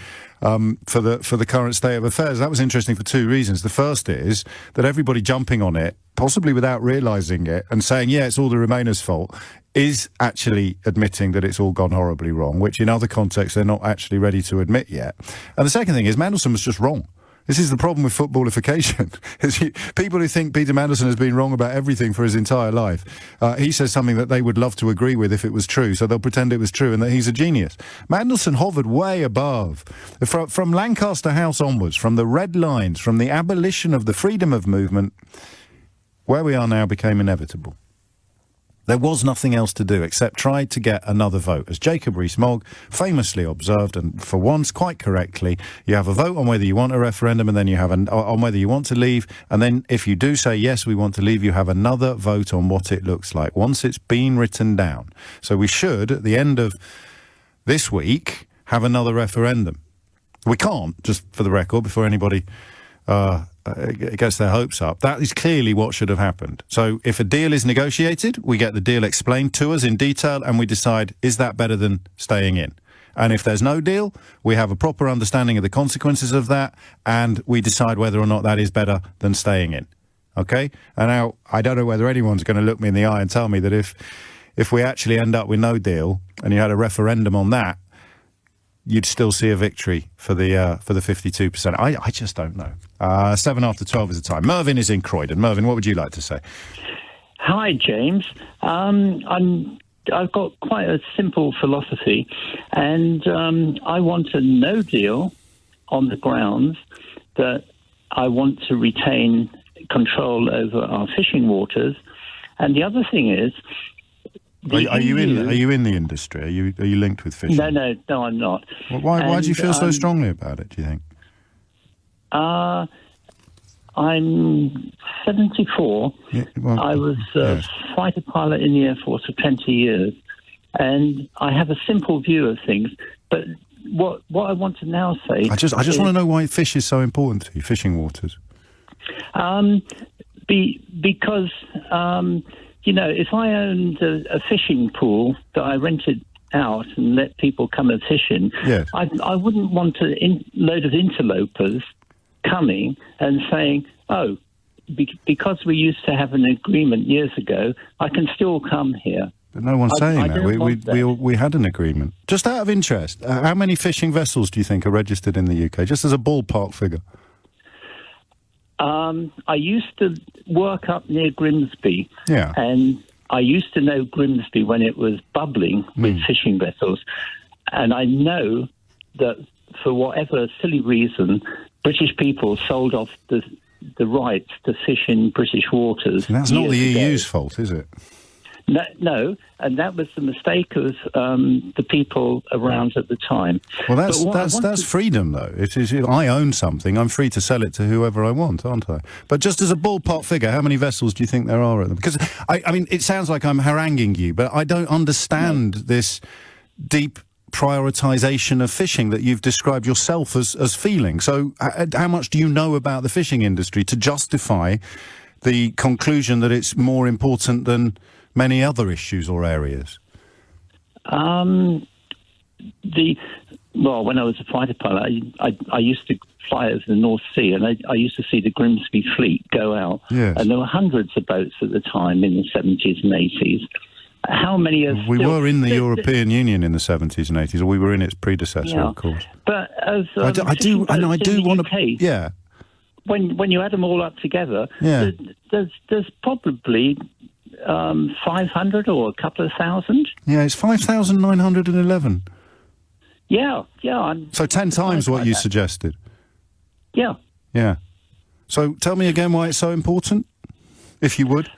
current state of affairs. That was interesting for two reasons. The first is that everybody jumping on it, possibly without realising it, and saying, yeah, it's all the Remainers' fault, is actually admitting that it's all gone horribly wrong, which in other contexts they're not actually ready to admit yet. And the second thing is Mandelson was just wrong. This is the problem with footballification. People who think Peter Mandelson has been wrong about everything for his entire life, he says something that they would love to agree with if it was true, so they'll pretend it was true and that he's a genius. Mandelson hovered way above. From Lancaster House onwards, from the Red Lines, from the abolition of the freedom of movement, where we are now became inevitable. There was nothing else to do except try to get another vote. As Jacob Rees-Mogg famously observed, and for once quite correctly, you have a vote on whether you want a referendum, and then you have on whether you want to leave, and then if you do say yes, we want to leave, you have another vote on what it looks like once it's been written down. So we should, at the end of this week, have another referendum. We can't, just for the record, before anybody gets their hopes up. That is clearly what should have happened. So if a deal is negotiated, we get the deal explained to us in detail and we decide, is that better than staying in? And if there's no deal, we have a proper understanding of the consequences of that and we decide whether or not that is better than staying in. Okay? And now, I don't know whether anyone's going to look me in the eye and tell me that if we actually end up with no deal and you had a referendum on that, you'd still see a victory for the 52%. I just don't know. 7 after 12 is the time. Mervyn is in Croydon. Mervyn, what would you like to say? Hi, James. I've got quite a simple philosophy, and I want a no deal on the grounds that I want to retain control over our fishing waters. And the other thing is, Are you in the industry? Are you linked with fishing? No, I'm not. Well, why do you feel so strongly about it, do you think? I'm 74. Yeah, well, I was a fighter pilot in the Air Force for 20 years, and I have a simple view of things. But what I want to now say... I just want to know why fish is so important to you, fishing waters. Because... if I owned a fishing pool that I rented out and let people come and fish in, yes. I wouldn't want a load of interlopers coming and saying, because we used to have an agreement years ago, I can still come here. But no one's saying that. We had an agreement. Just out of interest, how many fishing vessels do you think are registered in the UK, just as a ballpark figure? I used to work up near Grimsby, and I used to know Grimsby when it was bubbling with fishing vessels, and I know that for whatever silly reason, British people sold off the rights to fish in British waters. And that's not the EU's fault, is it? No, and that was the mistake of the people around at the time. Well, that's freedom, though. It is. I own something. I'm free to sell it to whoever I want, aren't I? But just as a ballpark figure, how many vessels do you think there are at them? Because I mean, it sounds like I'm haranguing you, but I don't understand this deep prioritisation of fishing that you've described yourself as feeling. So, how much do you know about the fishing industry to justify the conclusion that it's more important than many other issues or areas? When I was a fighter pilot, I used to fly over the North Sea, and I used to see the Grimsby fleet go out. Yes. And there were hundreds of boats at the time in the 70s and 80s. How many are We were in the European Union in the 70s and 80s, or we were in its predecessor, of course. But as I do want to... Yeah. When you add them all up together, there's probably 500 or a couple of thousand. Yeah, it's 5,911. Yeah. So 10 times what you suggested. Yeah. Yeah. So tell me again why it's so important, if you would.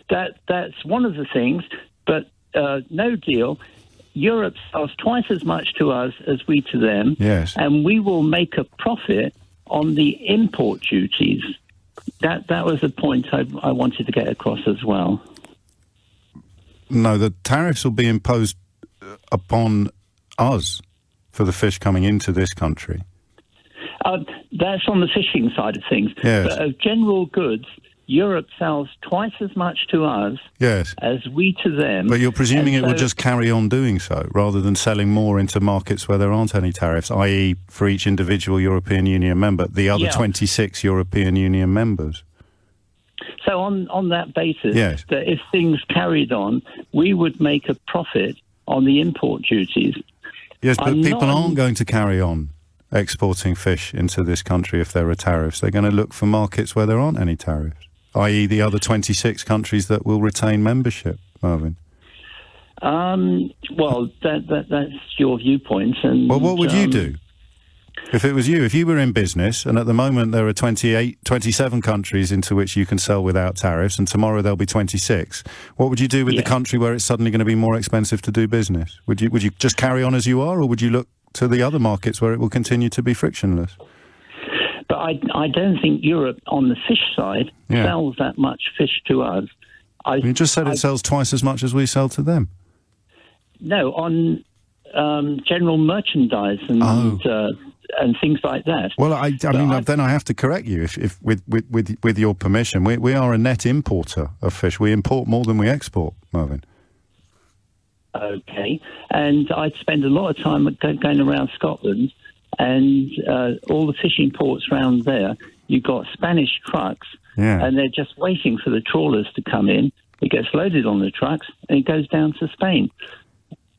That's one of the things, but no deal. Europe sells twice as much to us as we to them. Yes. And we will make a profit on the import duties. That was the point I wanted to get across as well. No, the tariffs will be imposed upon us for the fish coming into this country? That's on the fishing side of things. Yes. But of general goods, Europe sells twice as much to us as we to them. But you're presuming it will just carry on doing so, rather than selling more into markets where there aren't any tariffs, i.e. for each individual European Union member, the other 26 European Union members. So on that basis, that if things carried on, we would make a profit on the import duties. Yes, but people aren't going to carry on exporting fish into this country if there are tariffs. They're going to look for markets where there aren't any tariffs, i.e. the other 26 countries that will retain membership, Marvin. Well, that's your viewpoint. And, well, what would you do? If it was you, if you were in business, and at the moment there are 27 countries into which you can sell without tariffs, and tomorrow there'll be 26, what would you do with the country where it's suddenly going to be more expensive to do business? Would you just carry on as you are, or would you look to the other markets where it will continue to be frictionless? But I don't think Europe, on the fish side, sells that much fish to us. You just said it sells twice as much as we sell to them. No, on general merchandise and things like that. Well, I mean, then I have to correct you. If with your permission, we are a net importer of fish. We import more than we export, Marvin. Okay, and I'd spend a lot of time going around Scotland, and all the fishing ports around there, you've got Spanish trucks, and they're just waiting for the trawlers to come in. It gets loaded on the trucks, and it goes down to Spain.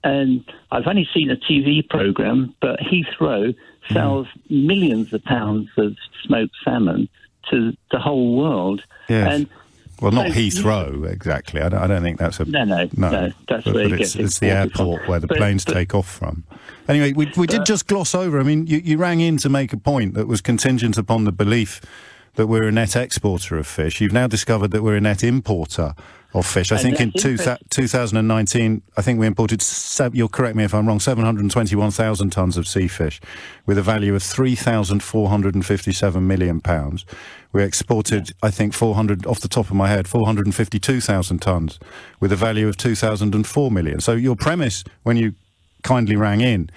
And I've only seen a TV programme, but Heathrow sells millions of pounds of smoked salmon to the whole world. Yes. And well, not Heathrow, exactly. I don't think that's a... No, that's where it gets it's the airport where the planes take off from. Anyway, we did just gloss over. I mean, you rang in to make a point that was contingent upon the belief that we're a net exporter of fish. You've now discovered that we're a net importer of fish. I think in 2019, I think we imported, you'll correct me if I'm wrong, 721,000 tonnes of sea fish with a value of £3,457 million. We exported, I think, 400, off the top of my head, 452,000 tonnes with a value of £2,004 million. So your premise, when you kindly rang in,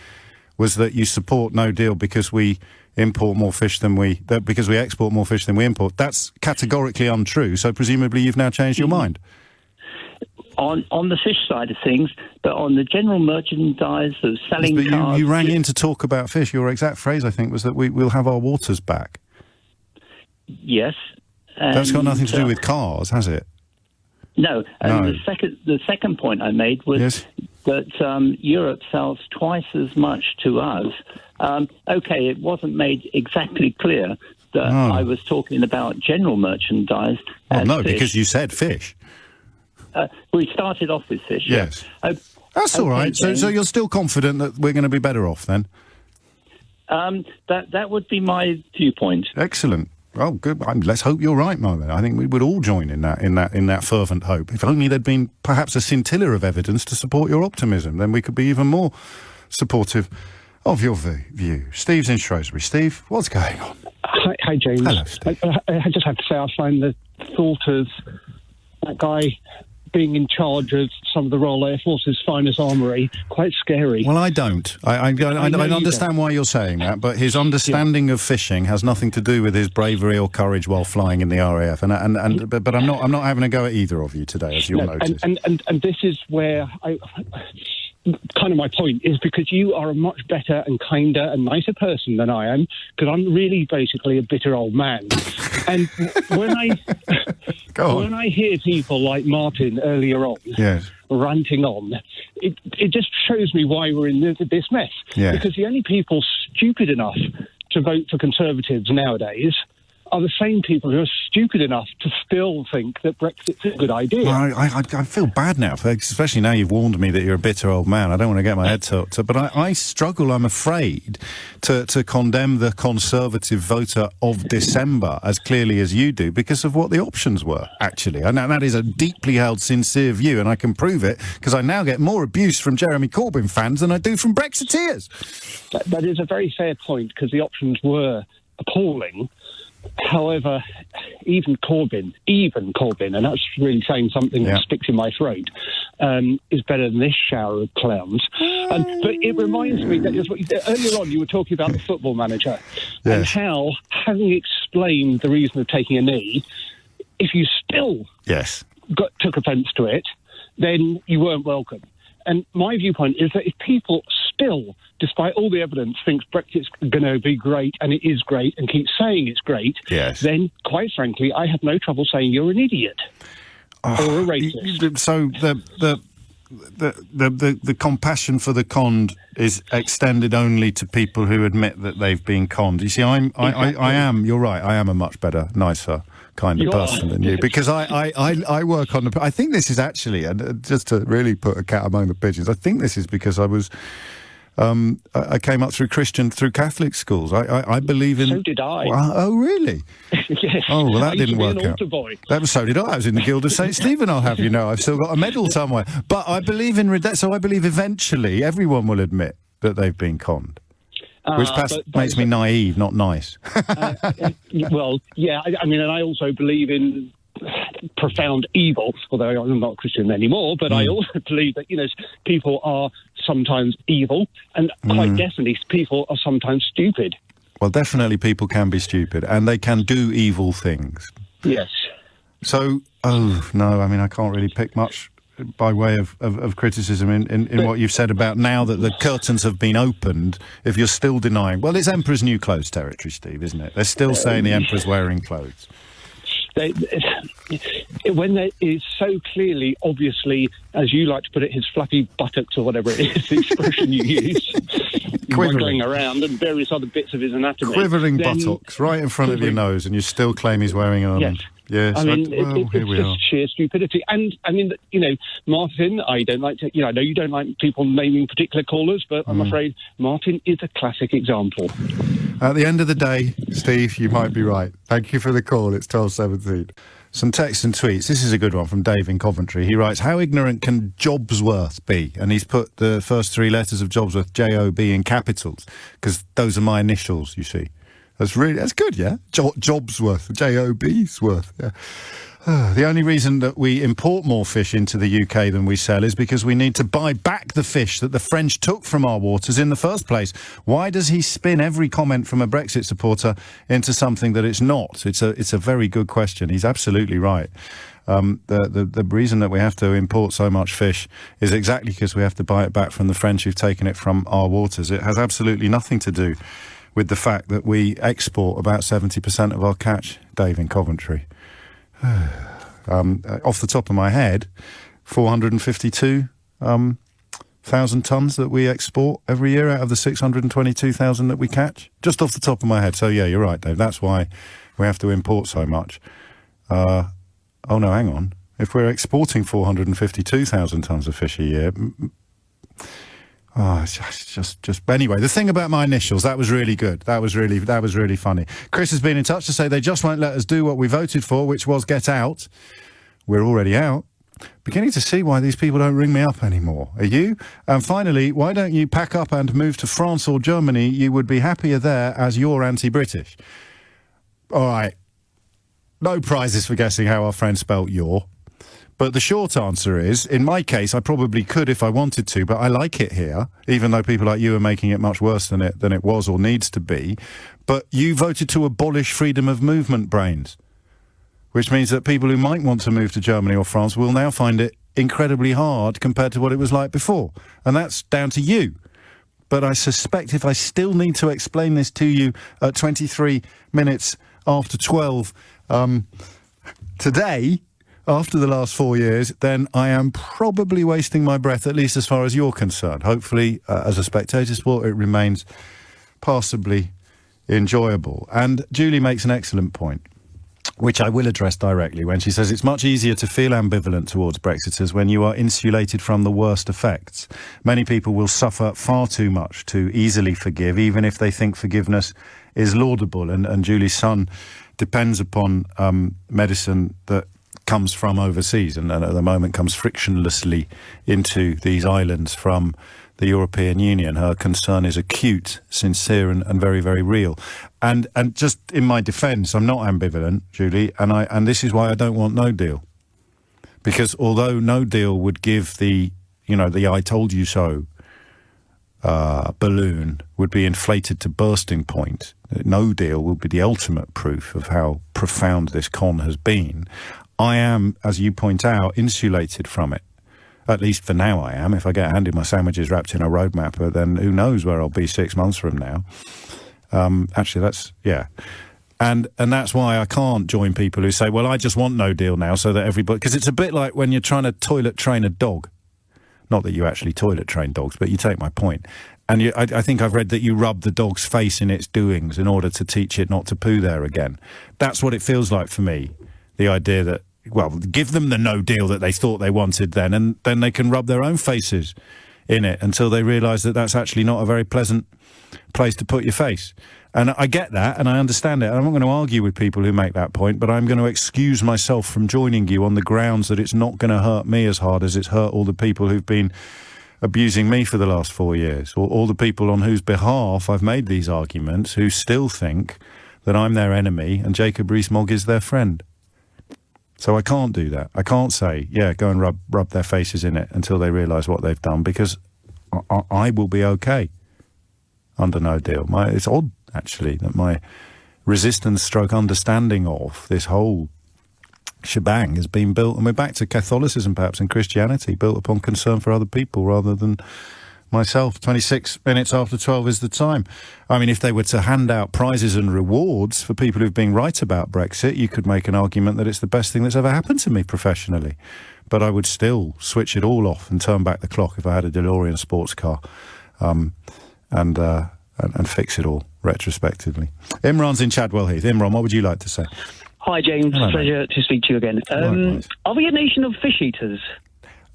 was that you support no deal because we import more fish than because we export more fish than we import. That's categorically untrue. So presumably you've now changed your mind. On the fish side of things, but on the general merchandise of selling cars... You rang in to talk about fish. Your exact phrase, I think, was that we'll have our waters back. Yes. That's got nothing to do with cars, has it? No. And the second point I made was that Europe sells twice as much to us. Okay, it wasn't made exactly clear that I was talking about general merchandise. Well, no, fish. Because you said fish. We started off with fish. Yes. That's all right. So you're still confident that we're going to be better off then? That would be my viewpoint. Excellent. Oh, good. Let's hope you're right, Marvin. I think we would all join in that fervent hope. If only there'd been perhaps a scintilla of evidence to support your optimism, then we could be even more supportive of your view. Steve's in Shrewsbury. Steve, what's going on? Hi, James. Hello, Steve. I just have to say I find the thought of that guy being in charge of some of the Royal Air Force's finest armoury quite scary. Well, I don't. I understand why you're saying that, but his understanding of fishing has nothing to do with his bravery or courage while flying in the RAF. But I'm not having a go at either of you today, as you'll notice. And this is where kind of my point is, because you are a much better and kinder and nicer person than I am, because I'm really basically a bitter old man. And when I hear people like Martin earlier on ranting on, it just shows me why we're in this mess. Yeah. Because the only people stupid enough to vote for Conservatives nowadays are the same people who are stupid enough to still think that Brexit's a good idea. Well, I feel bad now, especially now you've warned me that you're a bitter old man. I don't want to get my head tipped. But I struggle, I'm afraid, to condemn the Conservative voter of December as clearly as you do because of what the options were, actually. And that is a deeply held, sincere view, and I can prove it because I now get more abuse from Jeremy Corbyn fans than I do from Brexiteers. That is a very fair point, because the options were appalling. However, even Corbyn, and that's really saying something that sticks in my throat, is better than this shower of clowns. But it reminds me that earlier on you were talking about the football manager and how, having explained the reason of taking a knee, if you still took offence to it, then you weren't welcome. And my viewpoint is that if people still, despite all the evidence, thinks Brexit's going to be great, and it is great, and keep saying it's great, then, quite frankly, I have no trouble saying you're an idiot or a racist. So the compassion for the conned is extended only to people who admit that they've been conned. You see, I am. You're right. I am a much better, nicer kind of person than you, because I work on the. I think this is actually, and just to really put a cat among the pigeons, I think this is because I was. I came up through Catholic schools. I believe in. So did I. Oh, really? Yes. Oh, well, that didn't work out. Boy. So did I. I was in the Guild of St. Stephen, I'll have you know. I've still got a medal somewhere. But I believe in so I believe eventually everyone will admit that they've been conned. Which perhaps makes me naive, not nice. Well, yeah, I mean, and I also believe in profound evil, although I'm not a Christian anymore, but I also believe that, people are sometimes evil, and quite definitely people are sometimes stupid. Well, definitely people can be stupid, and they can do evil things. Yes. So, I can't really pick much by way of criticism in what you've said about now that the curtains have been opened. If you're still denying, well, it's Emperor's New Clothes territory, Steve, isn't it? They're still saying the Emperor's wearing clothes. When there is so clearly, obviously, as you like to put it, his fluffy buttocks or whatever it is, the expression you use, going around, and various other bits of his anatomy. Quivering buttocks right in front of your nose, and you still claim he's wearing an armband. Yes, I mean, it's just sheer stupidity. And, I mean, Martin, I don't like to, I know you don't like people naming particular callers, but I'm afraid Martin is a classic example. At the end of the day, Steve, you might be right. Thank you for the call. It's 12:17. Some texts and tweets. This is a good one from Dave in Coventry. He writes, how ignorant can Jobsworth be? And he's put the first three letters of Jobsworth, J-O-B, in capitals, because those are my initials, you see. That's good, yeah? Jobsworth, J-O-B's worth, yeah. The only reason that we import more fish into the UK than we sell is because we need to buy back the fish that the French took from our waters in the first place. Why does he spin every comment from a Brexit supporter into something that it's not? It's a very good question. He's absolutely right. The reason that we have to import so much fish is exactly because we have to buy it back from the French who've taken it from our waters. It has absolutely nothing to do with the fact that we export about 70% of our catch, Dave in Coventry. Off the top of my head, 452,000 tonnes that we export every year out of the 622,000 that we catch. Just off the top of my head. So, yeah, you're right, Dave. That's why we have to import so much. Oh, no, hang on. If we're exporting 452,000 tonnes of fish a year... Oh, it's just. Anyway, the thing about my initials, that was really good. That was really funny. Chris has been in touch to say they just won't let us do what we voted for, which was get out. We're already out. Beginning to see why these people don't ring me up anymore. Are you? And finally, why don't you pack up and move to France or Germany? You would be happier there as you're anti-British. All right. No prizes for guessing how our friend spelt your. But the short answer is, in my case, I probably could if I wanted to, but I like it here, even though people like you are making it much worse than it was or needs to be. But you voted to abolish freedom of movement, brains, which means that people who might want to move to Germany or France will now find it incredibly hard compared to what it was like before. And that's down to you. But I suspect if I still need to explain this to you at 23 minutes after 12 today... after the last 4 years, then I am probably wasting my breath, at least as far as you're concerned. Hopefully, as a spectator sport, it remains passably enjoyable. And Julie makes an excellent point, which I will address directly, when she says it's much easier to feel ambivalent towards Brexiters when you are insulated from the worst effects. Many people will suffer far too much to easily forgive, even if they think forgiveness is laudable. And Julie's son depends upon medicine that comes from overseas and at the moment comes frictionlessly into these islands from the European Union. Her concern is acute, sincere, and very, very real. And just in my defence, I'm not ambivalent, Julie, and this is why I don't want no deal. Because although no deal would give the I told you so balloon would be inflated to bursting point, no deal will be the ultimate proof of how profound this con has been. I am, as you point out, insulated from it. At least for now I am. If I get handed my sandwiches wrapped in a road mapper, then who knows where I'll be 6 months from now. Actually, that's, yeah. And that's why I can't join people who say, well, I just want no deal now so that everybody... Because it's a bit like when you're trying to toilet train a dog. Not that you actually toilet train dogs, but you take my point. And I think I've read that you rub the dog's face in its doings in order to teach it not to poo there again. That's what it feels like for me. The idea that, well, give them the no deal that they thought they wanted then, and then they can rub their own faces in it until they realise that that's actually not a very pleasant place to put your face. And I get that, and I understand it. I'm not going to argue with people who make that point, but I'm going to excuse myself from joining you on the grounds that it's not going to hurt me as hard as it's hurt all the people who've been abusing me for the last 4 years, or all the people on whose behalf I've made these arguments who still think that I'm their enemy and Jacob Rees-Mogg is their friend. So I can't do that. I can't say, yeah, go and rub their faces in it until they realise what they've done, because I will be okay under no deal. It's odd, actually, that my resistance stroke understanding of this whole shebang has been built, and we're back to Catholicism perhaps and Christianity, built upon concern for other people rather than myself. 26 minutes after 12 is the time. I mean, if they were to hand out prizes and rewards for people who've been right about Brexit, you could make an argument that it's the best thing that's ever happened to me professionally. But I would still switch it all off and turn back the clock if I had a DeLorean sports car, and fix it all retrospectively. Imran's in Chadwell Heath. Imran, what would you like to say? Hi, James. Hello, pleasure to speak to you again. Are we a nation of fish eaters?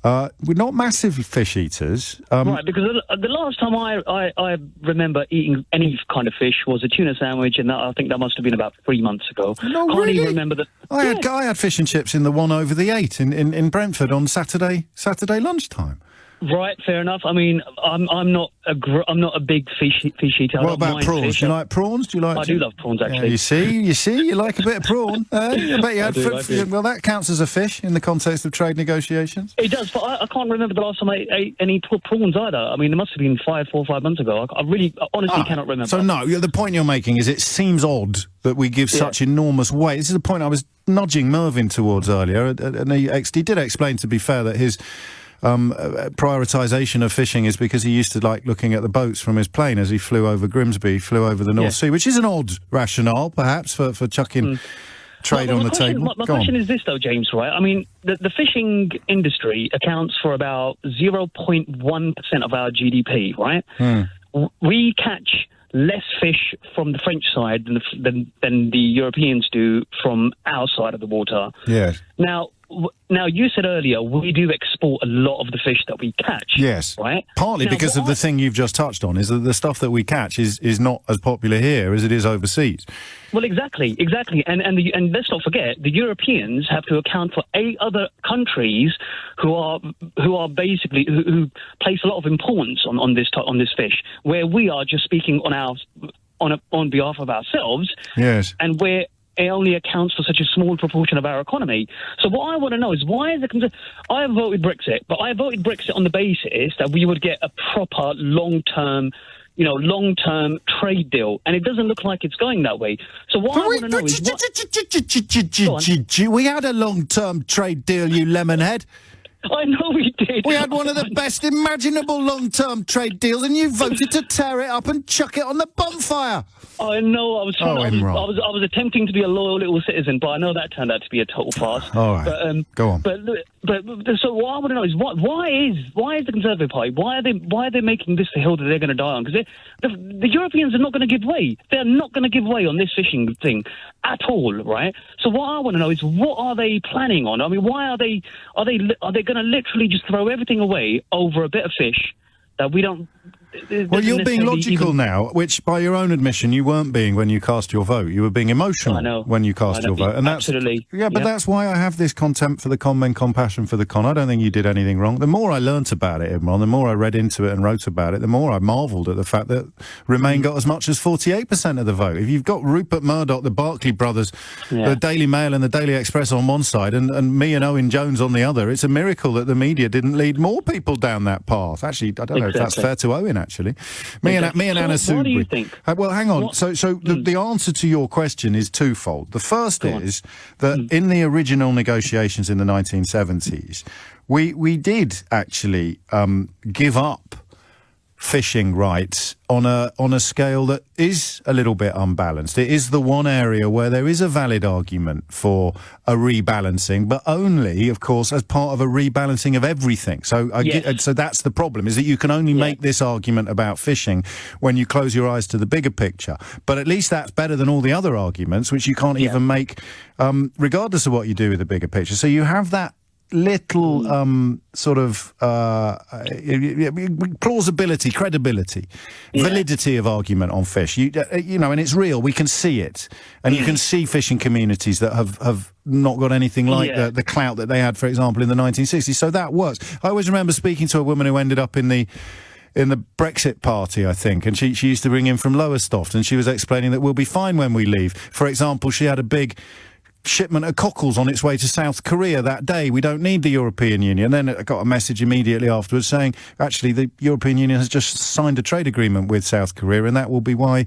We're not massive fish eaters. Right, because the last time I remember eating any kind of fish was a tuna sandwich, and I think that must have been about 3 months ago. No, Can't really? even remember that. I had fish and chips in the one over the 8 in Brentford on Saturday lunchtime. Right, fair enough. I mean, I'm not a big fish eater. What about prawns? Fish. Do you like prawns? I do love prawns, actually. Yeah, you see, you like a bit of prawn. I bet you had. I do. Well, that counts as a fish in the context of trade negotiations. It does, but I can't remember the last time I ate any prawns either. I mean, it must have been 4 or 5 months ago. I really, honestly, cannot remember. So no, the point you're making is it seems odd that we give such enormous weight. This is the point I was nudging Mervyn towards earlier, and he did explain, to be fair, that his prioritisation of fishing is because he used to like looking at the boats from his plane as he flew over Grimsby, flew over the North Sea, which is an odd rationale, perhaps, for chucking trade on the table. My question is this, though, James, right? I mean, the fishing industry accounts for about 0.1% of our GDP, right? We catch less fish from the French side than the Europeans do from our side of the water. Yes. Now, you said earlier we do export a lot of the fish that we catch. Yes. Right? Partly because of the thing you've just touched on, is that the stuff that we catch is not as popular here as it is overseas. Well, exactly. And let's not forget, the Europeans have to account for 8 other countries who are basically who place a lot of importance on this fish, where we are just speaking on behalf of ourselves. Yes. And where it only accounts for such a small proportion of our economy. So what I want to know is why is it... I voted Brexit, but I voted Brexit on the basis that we would get a proper long-term trade deal, and it doesn't look like it's going that way. So what I want to know is... We had a long-term trade deal, you lemonhead. I know we did. We had one of the best imaginable long-term trade deals, and you voted to tear it up and chuck it on the bonfire. I know. I was attempting to be a loyal little citizen, but I know that turned out to be a total farce. All right. Go on. But so what I want to know is why is the Conservative Party, why are they making this the hill that they're going to die on? Because the Europeans are not going to give way. They're not going to give way on this fishing thing at all, right? So what I want to know is what are they planning on? I mean, why are they going to literally just throw everything away over a bit of fish that we don't Well, you're being logical now, which by your own admission you weren't being when you cast your vote. You were being emotional when you cast your vote. And absolutely. But that's why I have this contempt for the con men, compassion for the con. I don't think you did anything wrong. The more I learnt about it, Imran, the more I read into it and wrote about it, the more I marvelled at the fact that Remain got as much as 48% of the vote. If you've got Rupert Murdoch, the Barclay brothers, the Daily Mail and the Daily Express on one side and me and Owen Jones on the other, it's a miracle that the media didn't lead more people down that path. Actually, I don't know if that's fair to Owen, actually. Me and Anna Soubry. What do you think? Well, hang on. So the answer to your question is twofold. The first is that in the original negotiations in the 1970s, we did actually give up fishing rights on a scale that is a little bit unbalanced. It is the one area where there is a valid argument for a rebalancing, but only, of course, as part of a rebalancing of everything. So so that's the problem, is that you can only make this argument about fishing when you close your eyes to the bigger picture. But at least that's better than all the other arguments, which you can't even make, regardless of what you do with the bigger picture. So you have that little sort of plausibility, credibility, validity of argument on fish. You know, and it's real. We can see it, and you can see fishing communities that have not got anything like the clout that they had, for example, in the 1960s. So that works. I always remember speaking to a woman who ended up in the Brexit party, I think, and she used to bring in from Lowestoft, and she was explaining that we'll be fine when we leave. For example, she had a big shipment of cockles on its way to South Korea that day. We don't need the European Union. Then I got a message immediately afterwards saying, actually, the European Union has just signed a trade agreement with South Korea, and that will be why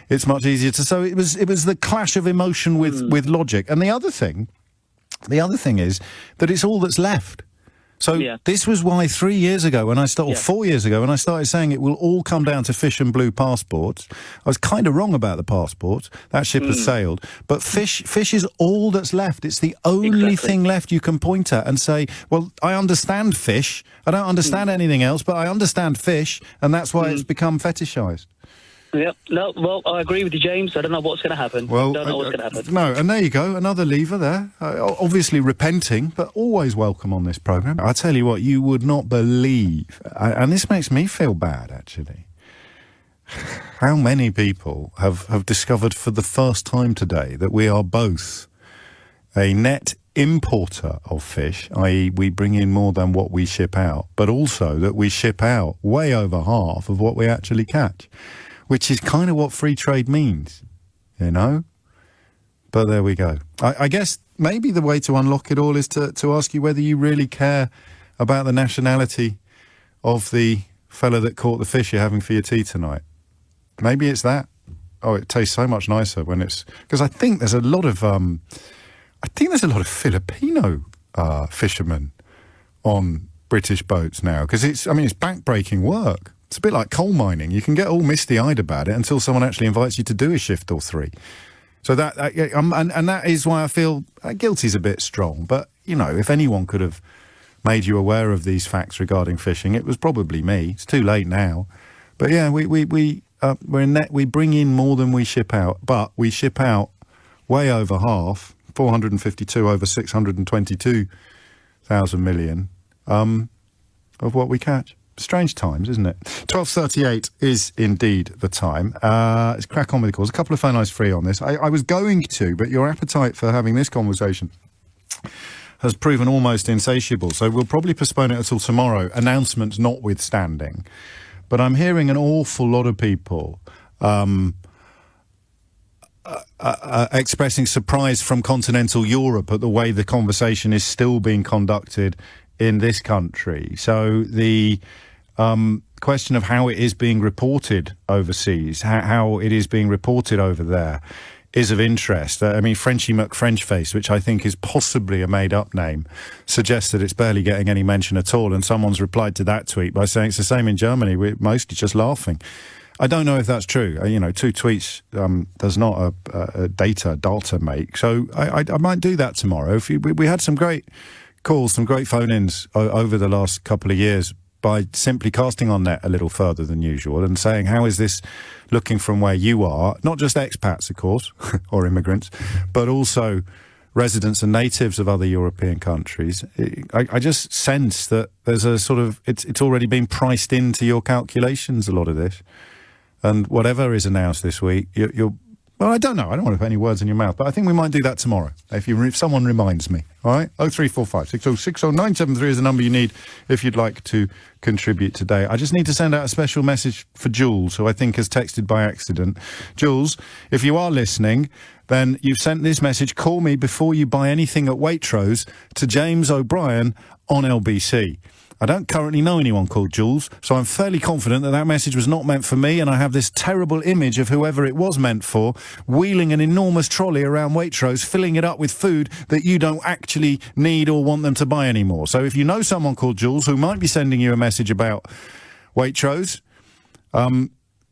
it's much easier to... So it was the clash of emotion with logic. And the other thing is that it's all that's left. So this was why 3 years ago when I started, or 4 years ago when I started saying it will all come down to fish and blue passports, I was kind of wrong about the passports. That ship has sailed. But fish is all that's left. It's the only thing left you can point at and say, well, I understand fish. I don't understand anything else, but I understand fish, and that's why it's become fetishized. Yep. No, well, I agree with you, James. I don't know what's going to happen. Well, don't know what's going to happen. No, and there you go, another lever there. Obviously repenting, but always welcome on this programme. I tell you what, you would not believe, and this makes me feel bad, actually, how many people have discovered for the first time today that we are both a net importer of fish, i.e. we bring in more than what we ship out, but also that we ship out way over half of what we actually catch. Which is kind of what free trade means, you know? But there we go. I guess maybe the way to unlock it all is to ask you whether you really care about the nationality of the fella that caught the fish you're having for your tea tonight. Maybe it's that. Oh, it tastes so much nicer when it's... Because I think there's a lot of... Filipino fishermen on British boats now. Because it's back-breaking work. It's a bit like coal mining. You can get all misty-eyed about it until someone actually invites you to do a shift or three. So and that is why I feel guilty's a bit strong. But, you know, if anyone could have made you aware of these facts regarding fishing, it was probably me. It's too late now. But yeah, we're in net. We bring in more than we ship out, but we ship out way over half, 452 over 622,000 million of what we catch. Strange times, isn't it? 12:38 is indeed the time. Let's crack on with the calls. A couple of phone lines free on this. I was going to, but your appetite for having this conversation has proven almost insatiable, so we'll probably postpone it until tomorrow, announcements notwithstanding. But I'm hearing an awful lot of people expressing surprise from continental Europe at the way the conversation is still being conducted in this country. So the question of how it is being reported overseas, how it is being reported over there, is of interest. Frenchy McFrenchface, which I think is possibly a made-up name, suggests that it's barely getting any mention at all, and someone's replied to that tweet by saying it's the same in Germany, we're mostly just laughing. I don't know if that's true. Two tweets does not a data make. So I might do that tomorrow. We had some great calls, some great phone-ins over the last couple of years by simply casting on net a little further than usual and saying, how is this looking from where you are? Not just expats, of course, or immigrants, but also residents and natives of other European countries, I just sense that there's a sort of... It's already been priced into your calculations, a lot of this. And whatever is announced this week, you're... Well, I don't know. I don't want to put any words in your mouth, but I think we might do that tomorrow, if someone reminds me. All right? 0345 6060 973 is the number you need if you'd like to contribute today. I just need to send out a special message for Jules, who I think has texted by accident. Jules, if you are listening, then you've sent this message: call me before you buy anything at Waitrose, to James O'Brien on LBC. I don't currently know anyone called Jules, so I'm fairly confident that that message was not meant for me, and I have this terrible image of whoever it was meant for, wheeling an enormous trolley around Waitrose, filling it up with food that you don't actually need or want them to buy anymore. So if you know someone called Jules who might be sending you a message about Waitrose,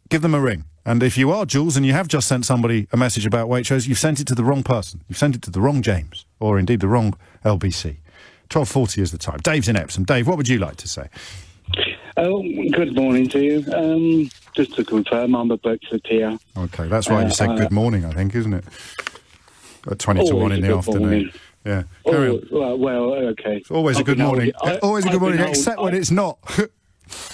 give them a ring. And if you are Jules and you have just sent somebody a message about Waitrose, you've sent it to the wrong person. You've sent it to the wrong James, or indeed the wrong LBC. 12:40 is the time. Dave's in Epsom. Dave, what would you like to say? Oh, good morning to you. Just to confirm, I'm a Brexiteer. Okay, that's why you said good morning, I think, isn't it? At 20 to 1 in the afternoon. Morning. Yeah. Carry on. Well, okay. It's always a good morning. Always a good morning, except when it's not.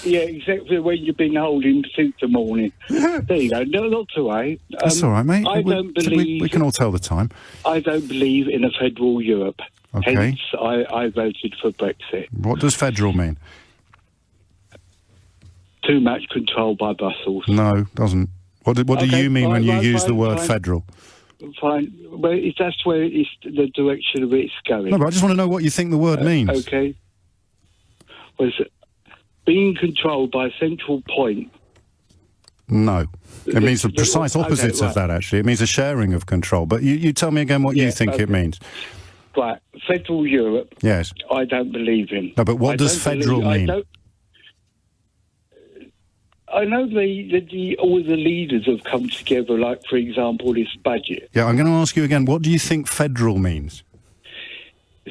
Yeah, except for when you've been holding since the morning. There you go. No, not to worry. That's all right, mate. I don't believe... We can all tell the time. I don't believe in a federal Europe. Okay. Hence, I voted for Brexit. What does federal mean? Too much control by Brussels. No, doesn't. What do you mean when you use the word federal? Fine. Well, that's where it's the direction of it's going. No, but I just want to know what you think the word means. Okay. Was being controlled by a central point. No. It means the precise opposites of that, actually. It means a sharing of control. But you tell me again what you think it means. Right. Federal Europe. Yes. I don't believe in. No, but what does federal mean? I know all the leaders have come together, like, for example, this budget. Yeah, I'm going to ask you again, what do you think federal means?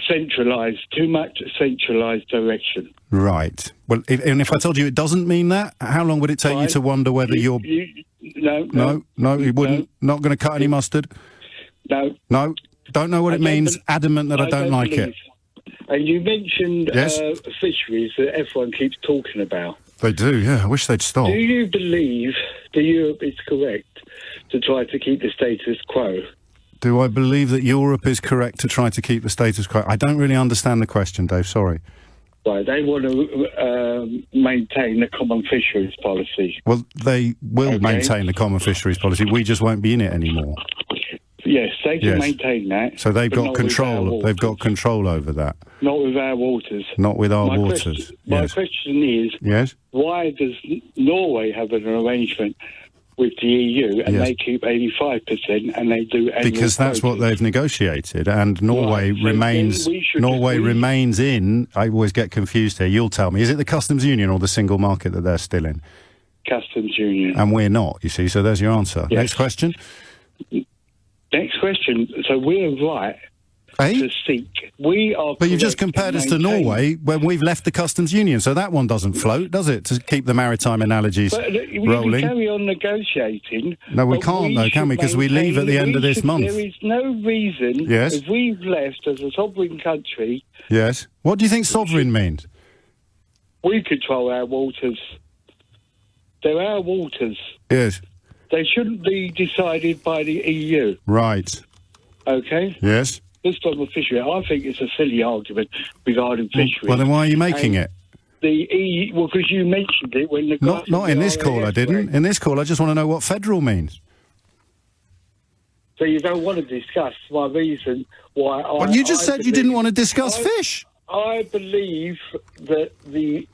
Centralised. Too much centralised direction. Right. Well, if I told you it doesn't mean that, how long would it take you to wonder whether you're... No, you wouldn't? No. Not going to cut any mustard? No. No? Don't know what it means, adamant that I don't like it. And you mentioned fisheries that everyone keeps talking about. They do, yeah. I wish they'd stop. Do you believe that Europe is correct to try to keep the status quo? Do I believe that Europe is correct to try to keep the status quo? I don't really understand the question, Dave, sorry. Right, they want to maintain the common fisheries policy. Well, they will maintain the common fisheries policy. We just won't be in it anymore. Yes, they can maintain that. So they've got control. They've got control over that. Not with our waters. Not with our waters. My question is, why does Norway have an arrangement with the EU and they keep 85% and they do annual because that's what they've negotiated, and Norway remains in. I always get confused here. You'll tell me. Is it the customs union or the single market that they're still in? Customs union. And we're not. You see. So there's your answer. Yes. Next question. Next question. So we're right to seek. We are. But you've just compared us to Norway when we've left the customs union, so that one doesn't float, does it? To keep the maritime analogies rolling. We can carry on negotiating. No, we can't, though, can we? Because we leave at the end of this month. There is no reason. Yes. If we've left as a sovereign country. Yes. What do you think sovereign means? We control our waters. They're our waters. Yes. They shouldn't be decided by the EU. Right. Okay? Yes. This type of fishery, I think it's a silly argument regarding fishery. Well, then why are you making it? The EU, well, because you mentioned it when the... Not in this call, I didn't. In this call, I just want to know what federal means. So you don't want to discuss my reason why I... Well, you just said you didn't want to discuss fish. I believe that the...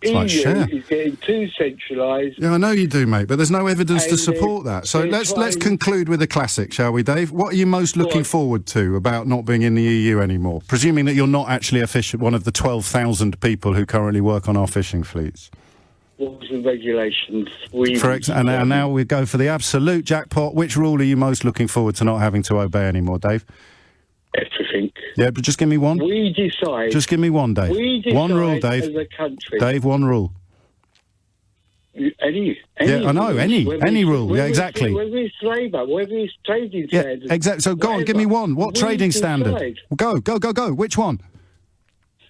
EU is getting too centralised. Yeah, I know you do, mate, but there's no evidence to support that. So let's conclude with a classic, shall we, Dave? What are you most looking forward to about not being in the EU anymore? Presuming that you're not actually one of the 12,000 people who currently work on our fishing fleets. Rules and regulations. And now we go for the absolute jackpot. Which rule are you most looking forward to not having to obey anymore, Dave? Everything. Yeah, but just give me one. We decide. Just give me one, Dave. We decide one rule, Dave. As a country. Dave, one rule. Any yeah, I know, rules, any rule, yeah, exactly. Whether it's labour, whether it's trading standards. Yeah, exactly. So go on, give me one. What trading standard? Go. Which one?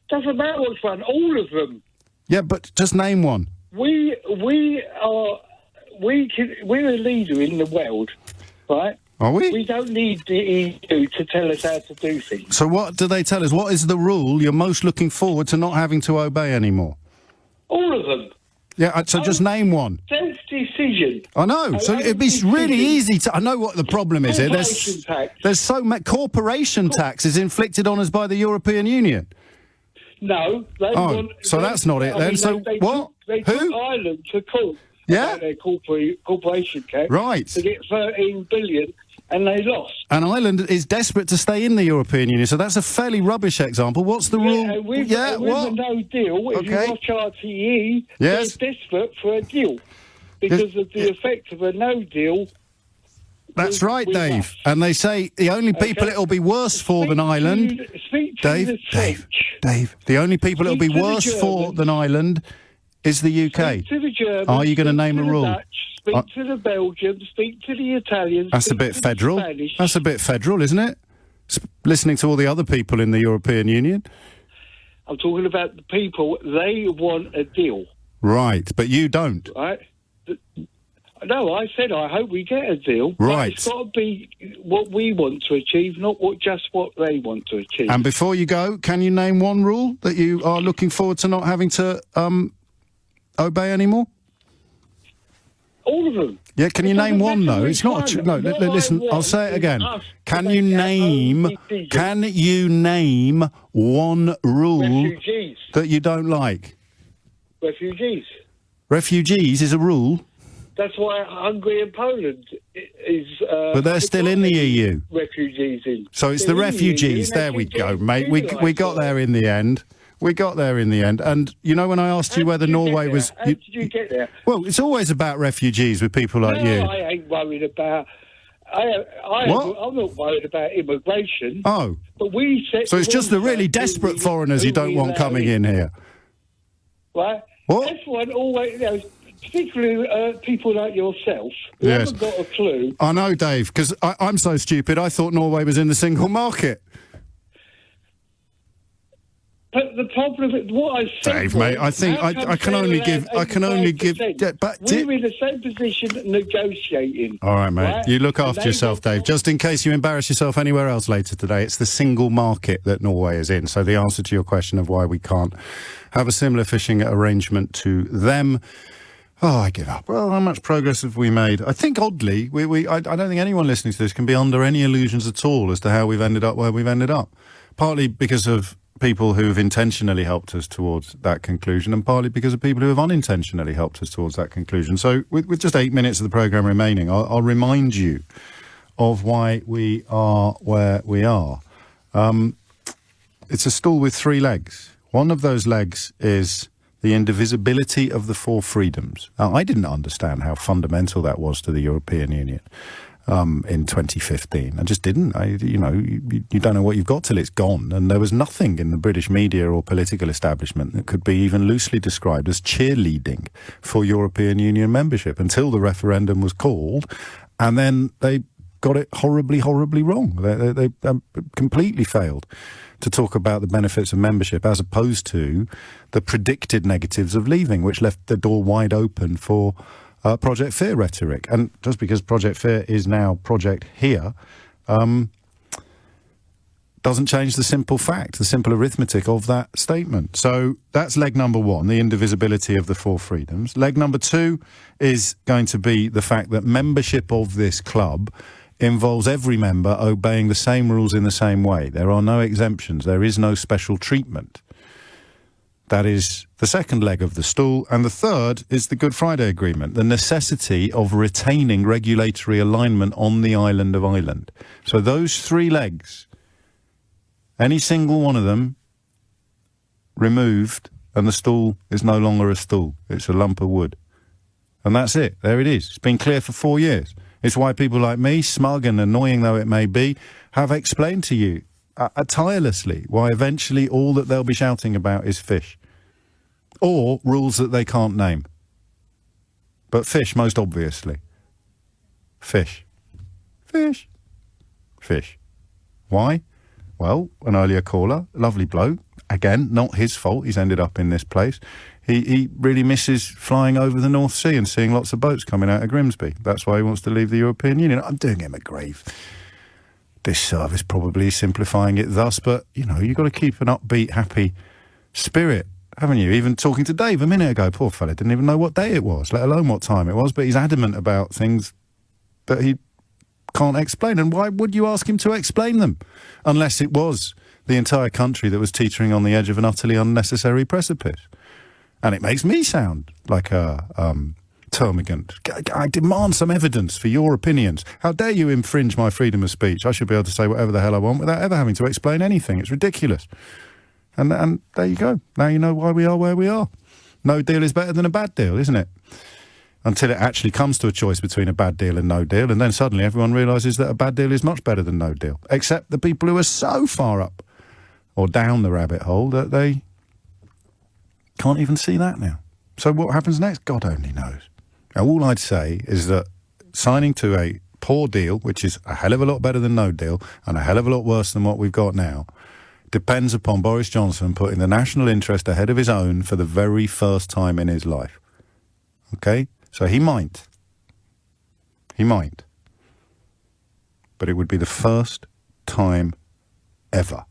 Doesn't matter which one, all of them. Yeah, but just name one. We're a leader in the world, right? Are we? We don't need the EU to tell us how to do things. So what do they tell us? What is the rule you're most looking forward to not having to obey anymore? All of them. Yeah, so just name one. Self-decision. I know. So it'd be really easy to... I know what the problem is here. There's so much... Corporation tax is inflicted on us by the European Union. No. So that's not it then. So what? They took Ireland to court. Yeah? Their corporation tax. Right. To get 13 billion, and they lost. And Ireland is desperate to stay in the European Union, so that's a fairly rubbish example. What's the rule? With a no deal, if you watch RTE, they're desperate for a deal because of the effect of a no deal. That's right, Dave. Us. And they say the only people it'll be worse for than Ireland... Dave, the only people it'll be worse for than Ireland is the UK. Speak to the Germans, are you going to name a rule? Dutch, speak to the Belgians, speak to the Italians. That's a bit federal. That's a bit federal, isn't it? Listening to all the other people in the European Union. I'm talking about the people. They want a deal. Right, but you don't. Right. No, I said I hope we get a deal. Right. But it's got to be what we want to achieve, not just what they want to achieve. And before you go, can you name one rule that you are looking forward to not having to obey anymore? All of them. Yeah, can you name one though? It's not no. Listen, I'll say it again. Can you name one rule that you don't like? Refugees. Refugees is a rule. That's why Hungary and Poland is... but they're still in the EU. Refugees in. So it's the refugees. There we go, mate. We got there in the end. We got there in the end. And, you know, when I asked you whether Norway was... How did you get there? Well, it's always about refugees with people like you. No, I ain't worried about... I'm not worried about immigration. Oh. But we set... So it's just the really desperate foreigners you don't want coming in here. Right? What? Everyone always... You know, particularly people like yourself, who haven't got a clue. I know, Dave, because I'm so stupid, I thought Norway was in the single market. But the problem, what I said, Dave, mate, I think I can only give. But we're in the same position negotiating. All right, mate. Right? You look after yourself, Dave. Just in case you embarrass yourself anywhere else later today, it's the single market that Norway is in. So the answer to your question of why we can't have a similar fishing arrangement to them. Oh, I give up. Well, how much progress have we made? I think, oddly, I don't think anyone listening to this can be under any illusions at all as to how we've ended up where we've ended up. Partly because of people who have intentionally helped us towards that conclusion, and partly because of people who have unintentionally helped us towards that conclusion. So, with just 8 minutes of the programme remaining, I'll remind you of why we are where we are. It's a stool with 3 legs. One of those legs is... the indivisibility of the 4 freedoms. Now, I didn't understand how fundamental that was to the European Union in 2015. I just didn't. You don't know what you've got till it's gone. And there was nothing in the British media or political establishment that could be even loosely described as cheerleading for European Union membership until the referendum was called. And then they got it horribly, horribly wrong. They completely failed to talk about the benefits of membership as opposed to the predicted negatives of leaving, which left the door wide open for Project Fear rhetoric. And just because Project Fear is now Project Here doesn't change the simple fact, the simple arithmetic of that statement. So that's leg number 1, the indivisibility of the 4 freedoms. Leg number 2 is going to be the fact that membership of this club involves every member obeying the same rules in the same way. There are no exemptions. There is no special treatment. That is the second leg of the stool. And the third is the Good Friday Agreement, the necessity of retaining regulatory alignment on the island of Ireland. So those 3 legs, any single one of them removed, and the stool is no longer a stool. It's a lump of wood. And that's it. There it is. It's been clear for 4 years. It's why people like me, smug and annoying though it may be, have explained to you tirelessly why eventually all that they'll be shouting about is fish. Or rules that they can't name. But fish, most obviously. Fish. Fish. Fish. Why? Well, an earlier caller, lovely bloke, again, not his fault he's ended up in this place. He really misses flying over the North Sea and seeing lots of boats coming out of Grimsby. That's why he wants to leave the European Union. I'm doing him a grave disservice, probably simplifying it thus, but, you know, you've got to keep an upbeat, happy spirit, haven't you? Even talking to Dave a minute ago, poor fella didn't even know what day it was, let alone what time it was, but he's adamant about things that he can't explain. And why would you ask him to explain them? Unless it was the entire country that was teetering on the edge of an utterly unnecessary precipice. And it makes me sound like a termagant. I demand some evidence for your opinions. How dare you infringe my freedom of speech? I should be able to say whatever the hell I want without ever having to explain anything. It's ridiculous. And there you go. Now you know why we are where we are. No deal is better than a bad deal, isn't it? Until it actually comes to a choice between a bad deal and no deal, and then suddenly everyone realises that a bad deal is much better than no deal. Except the people who are so far up or down the rabbit hole that they can't even see that now. So what happens next? God only knows. Now, all I'd say is that signing to a poor deal, which is a hell of a lot better than no deal, and a hell of a lot worse than what we've got now, depends upon Boris Johnson putting the national interest ahead of his own for the very first time in his life. Okay? So he might. He might. But it would be the first time ever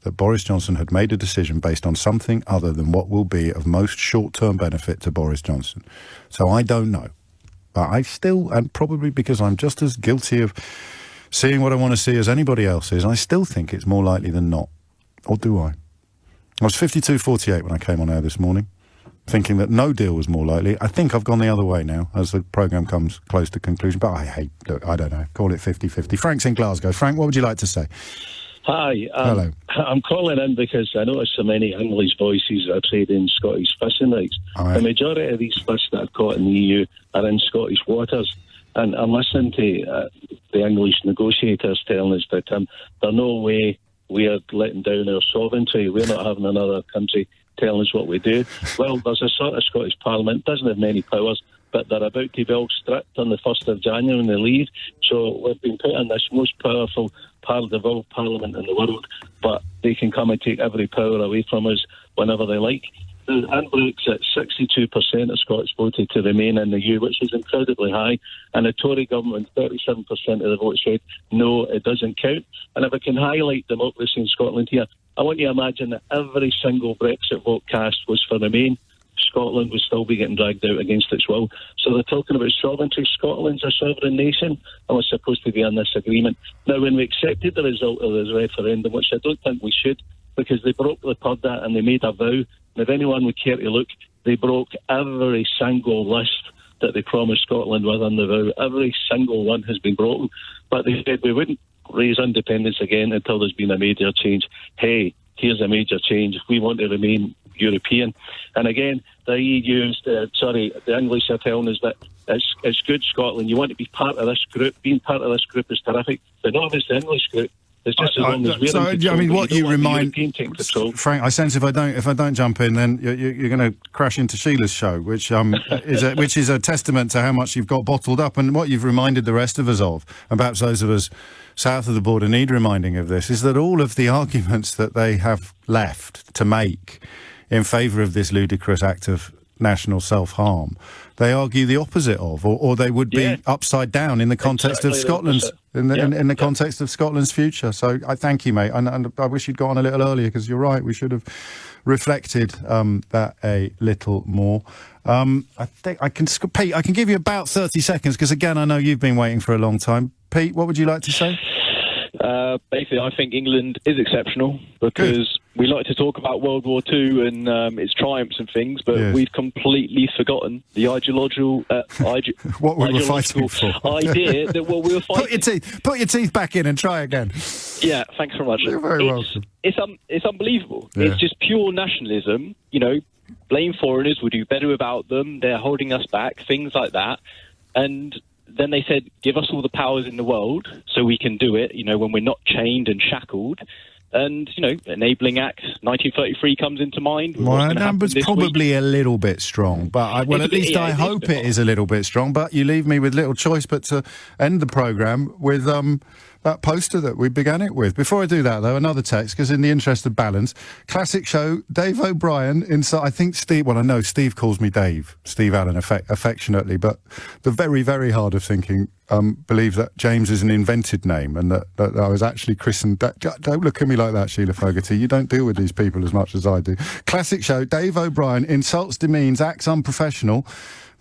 that Boris Johnson had made a decision based on something other than what will be of most short-term benefit to Boris Johnson. So I don't know. But I still, and probably because I'm just as guilty of seeing what I want to see as anybody else is, I still think it's more likely than not. Or do I? I was 52-48 when I came on air this morning, thinking that no deal was more likely. I think I've gone the other way now as the programme comes close to conclusion. But look, I don't know. Call it 50-50. Frank's in Glasgow. Frank, what would you like to say? Hi. Hello. I'm calling in because I noticed so many English voices that are trading Scottish fishing rights. Right. The majority of these fish that are caught in the EU are in Scottish waters. And I'm listening to the English negotiators telling us that there's no way we are letting down our sovereignty. We're not having another country telling us what we do. Well, there's a sort of Scottish Parliament, doesn't have many powers, but they're about to be all stripped on the 1st of January when they leave. So we've been put in this most powerful parliament in the world, but they can come and take every power away from us whenever they like. And Brexit, 62% of Scots voted to remain in the EU, which is incredibly high. And the Tory government, 37% of the votes said, no, it doesn't count. And if I can highlight democracy in Scotland here, I want you to imagine that every single Brexit vote cast was for remain. Scotland would still be getting dragged out against its will. So they're talking about sovereignty. Scotland's a sovereign nation and was supposed to be in this agreement. Now, when we accepted the result of this referendum, which I don't think we should, because they broke the purdah and they made a vow, and if anyone would care to look, they broke every single list that they promised Scotland within the vow. Every single one has been broken. But they said we wouldn't raise independence again until there's been a major change. Hey, here's a major change. We want to remain European. And again, the English are telling us that it's good, Scotland. You want to be part of this group. Being part of this group is terrific. But not if it's the English group. It's just as long as we're in control, I mean, what you remind, Frank, I sense if I don't jump in, then you're going to crash into Sheila's show, which is a testament to how much you've got bottled up. And what you've reminded the rest of us of, and perhaps those of us south of the border need reminding of this, is that all of the arguments that they have left to make in favour of this ludicrous act of national self-harm, they argue the opposite of, or they would be upside down in the context of Scotland's in the context of Scotland's future. So I thank you, mate, and I wish you'd got on a little earlier, because you're right, we should have reflected that a little more. I think I can, Pete, I can give you about 30 seconds, because again, I know you've been waiting for a long time. Pete, what would you like to say? Basically, I think England is exceptional because we like to talk about World War II and its triumphs and things, but we've completely forgotten the ideological what we were fighting for. Idea that we were fighting. Put your teeth back in and try again. Yeah, thanks very much. You're very welcome. It's unbelievable. Yeah. It's just pure nationalism. You know, blame foreigners. We'll do better without them. They're holding us back. Things like that. And then they said, give us all the powers in the world so we can do it, you know, when we're not chained and shackled. And, Enabling Act 1933 comes into mind. Well, that number's probably a little bit strong, but at least I hope it is a little bit strong. But you leave me with little choice but to end the programme with that poster that we began it with. Before I do that, though, another text, because in the interest of balance, classic show, Dave O'Brien, I think Steve, well, I know Steve calls me Steve Allen affectionately, but the very, very hard of thinking believe that James is an invented name and that I was actually christened. Don't look at me like that, Sheila Fogarty. You don't deal with these people as much as I do. Classic show, Dave O'Brien, insults, demeans, acts unprofessional.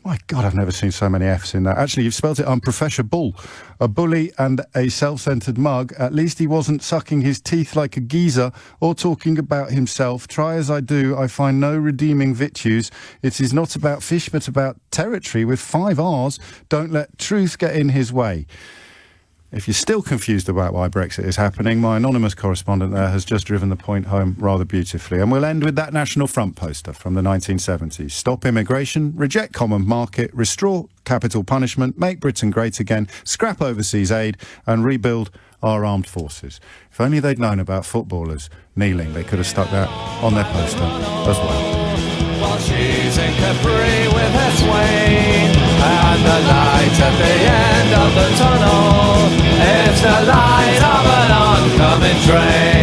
My God, I've never seen so many F's in that. Actually, you've spelt it unprofessional. A bully and a self-centred mug. At least he wasn't sucking his teeth like a geezer or talking about himself. Try as I do, I find no redeeming virtues. It is not about fish, but about territory with 5 R's. Don't let truth get in his way. If you're still confused about why Brexit is happening, my anonymous correspondent there has just driven the point home rather beautifully. And we'll end with that National Front poster from the 1970s. Stop immigration, reject common market, restore capital punishment, make Britain great again, scrap overseas aid and rebuild our armed forces. If only they'd known about footballers kneeling, they could have stuck that on their poster as well. While she's in Capri with her swain, and the light at the end of the tunnel is the light of an oncoming train.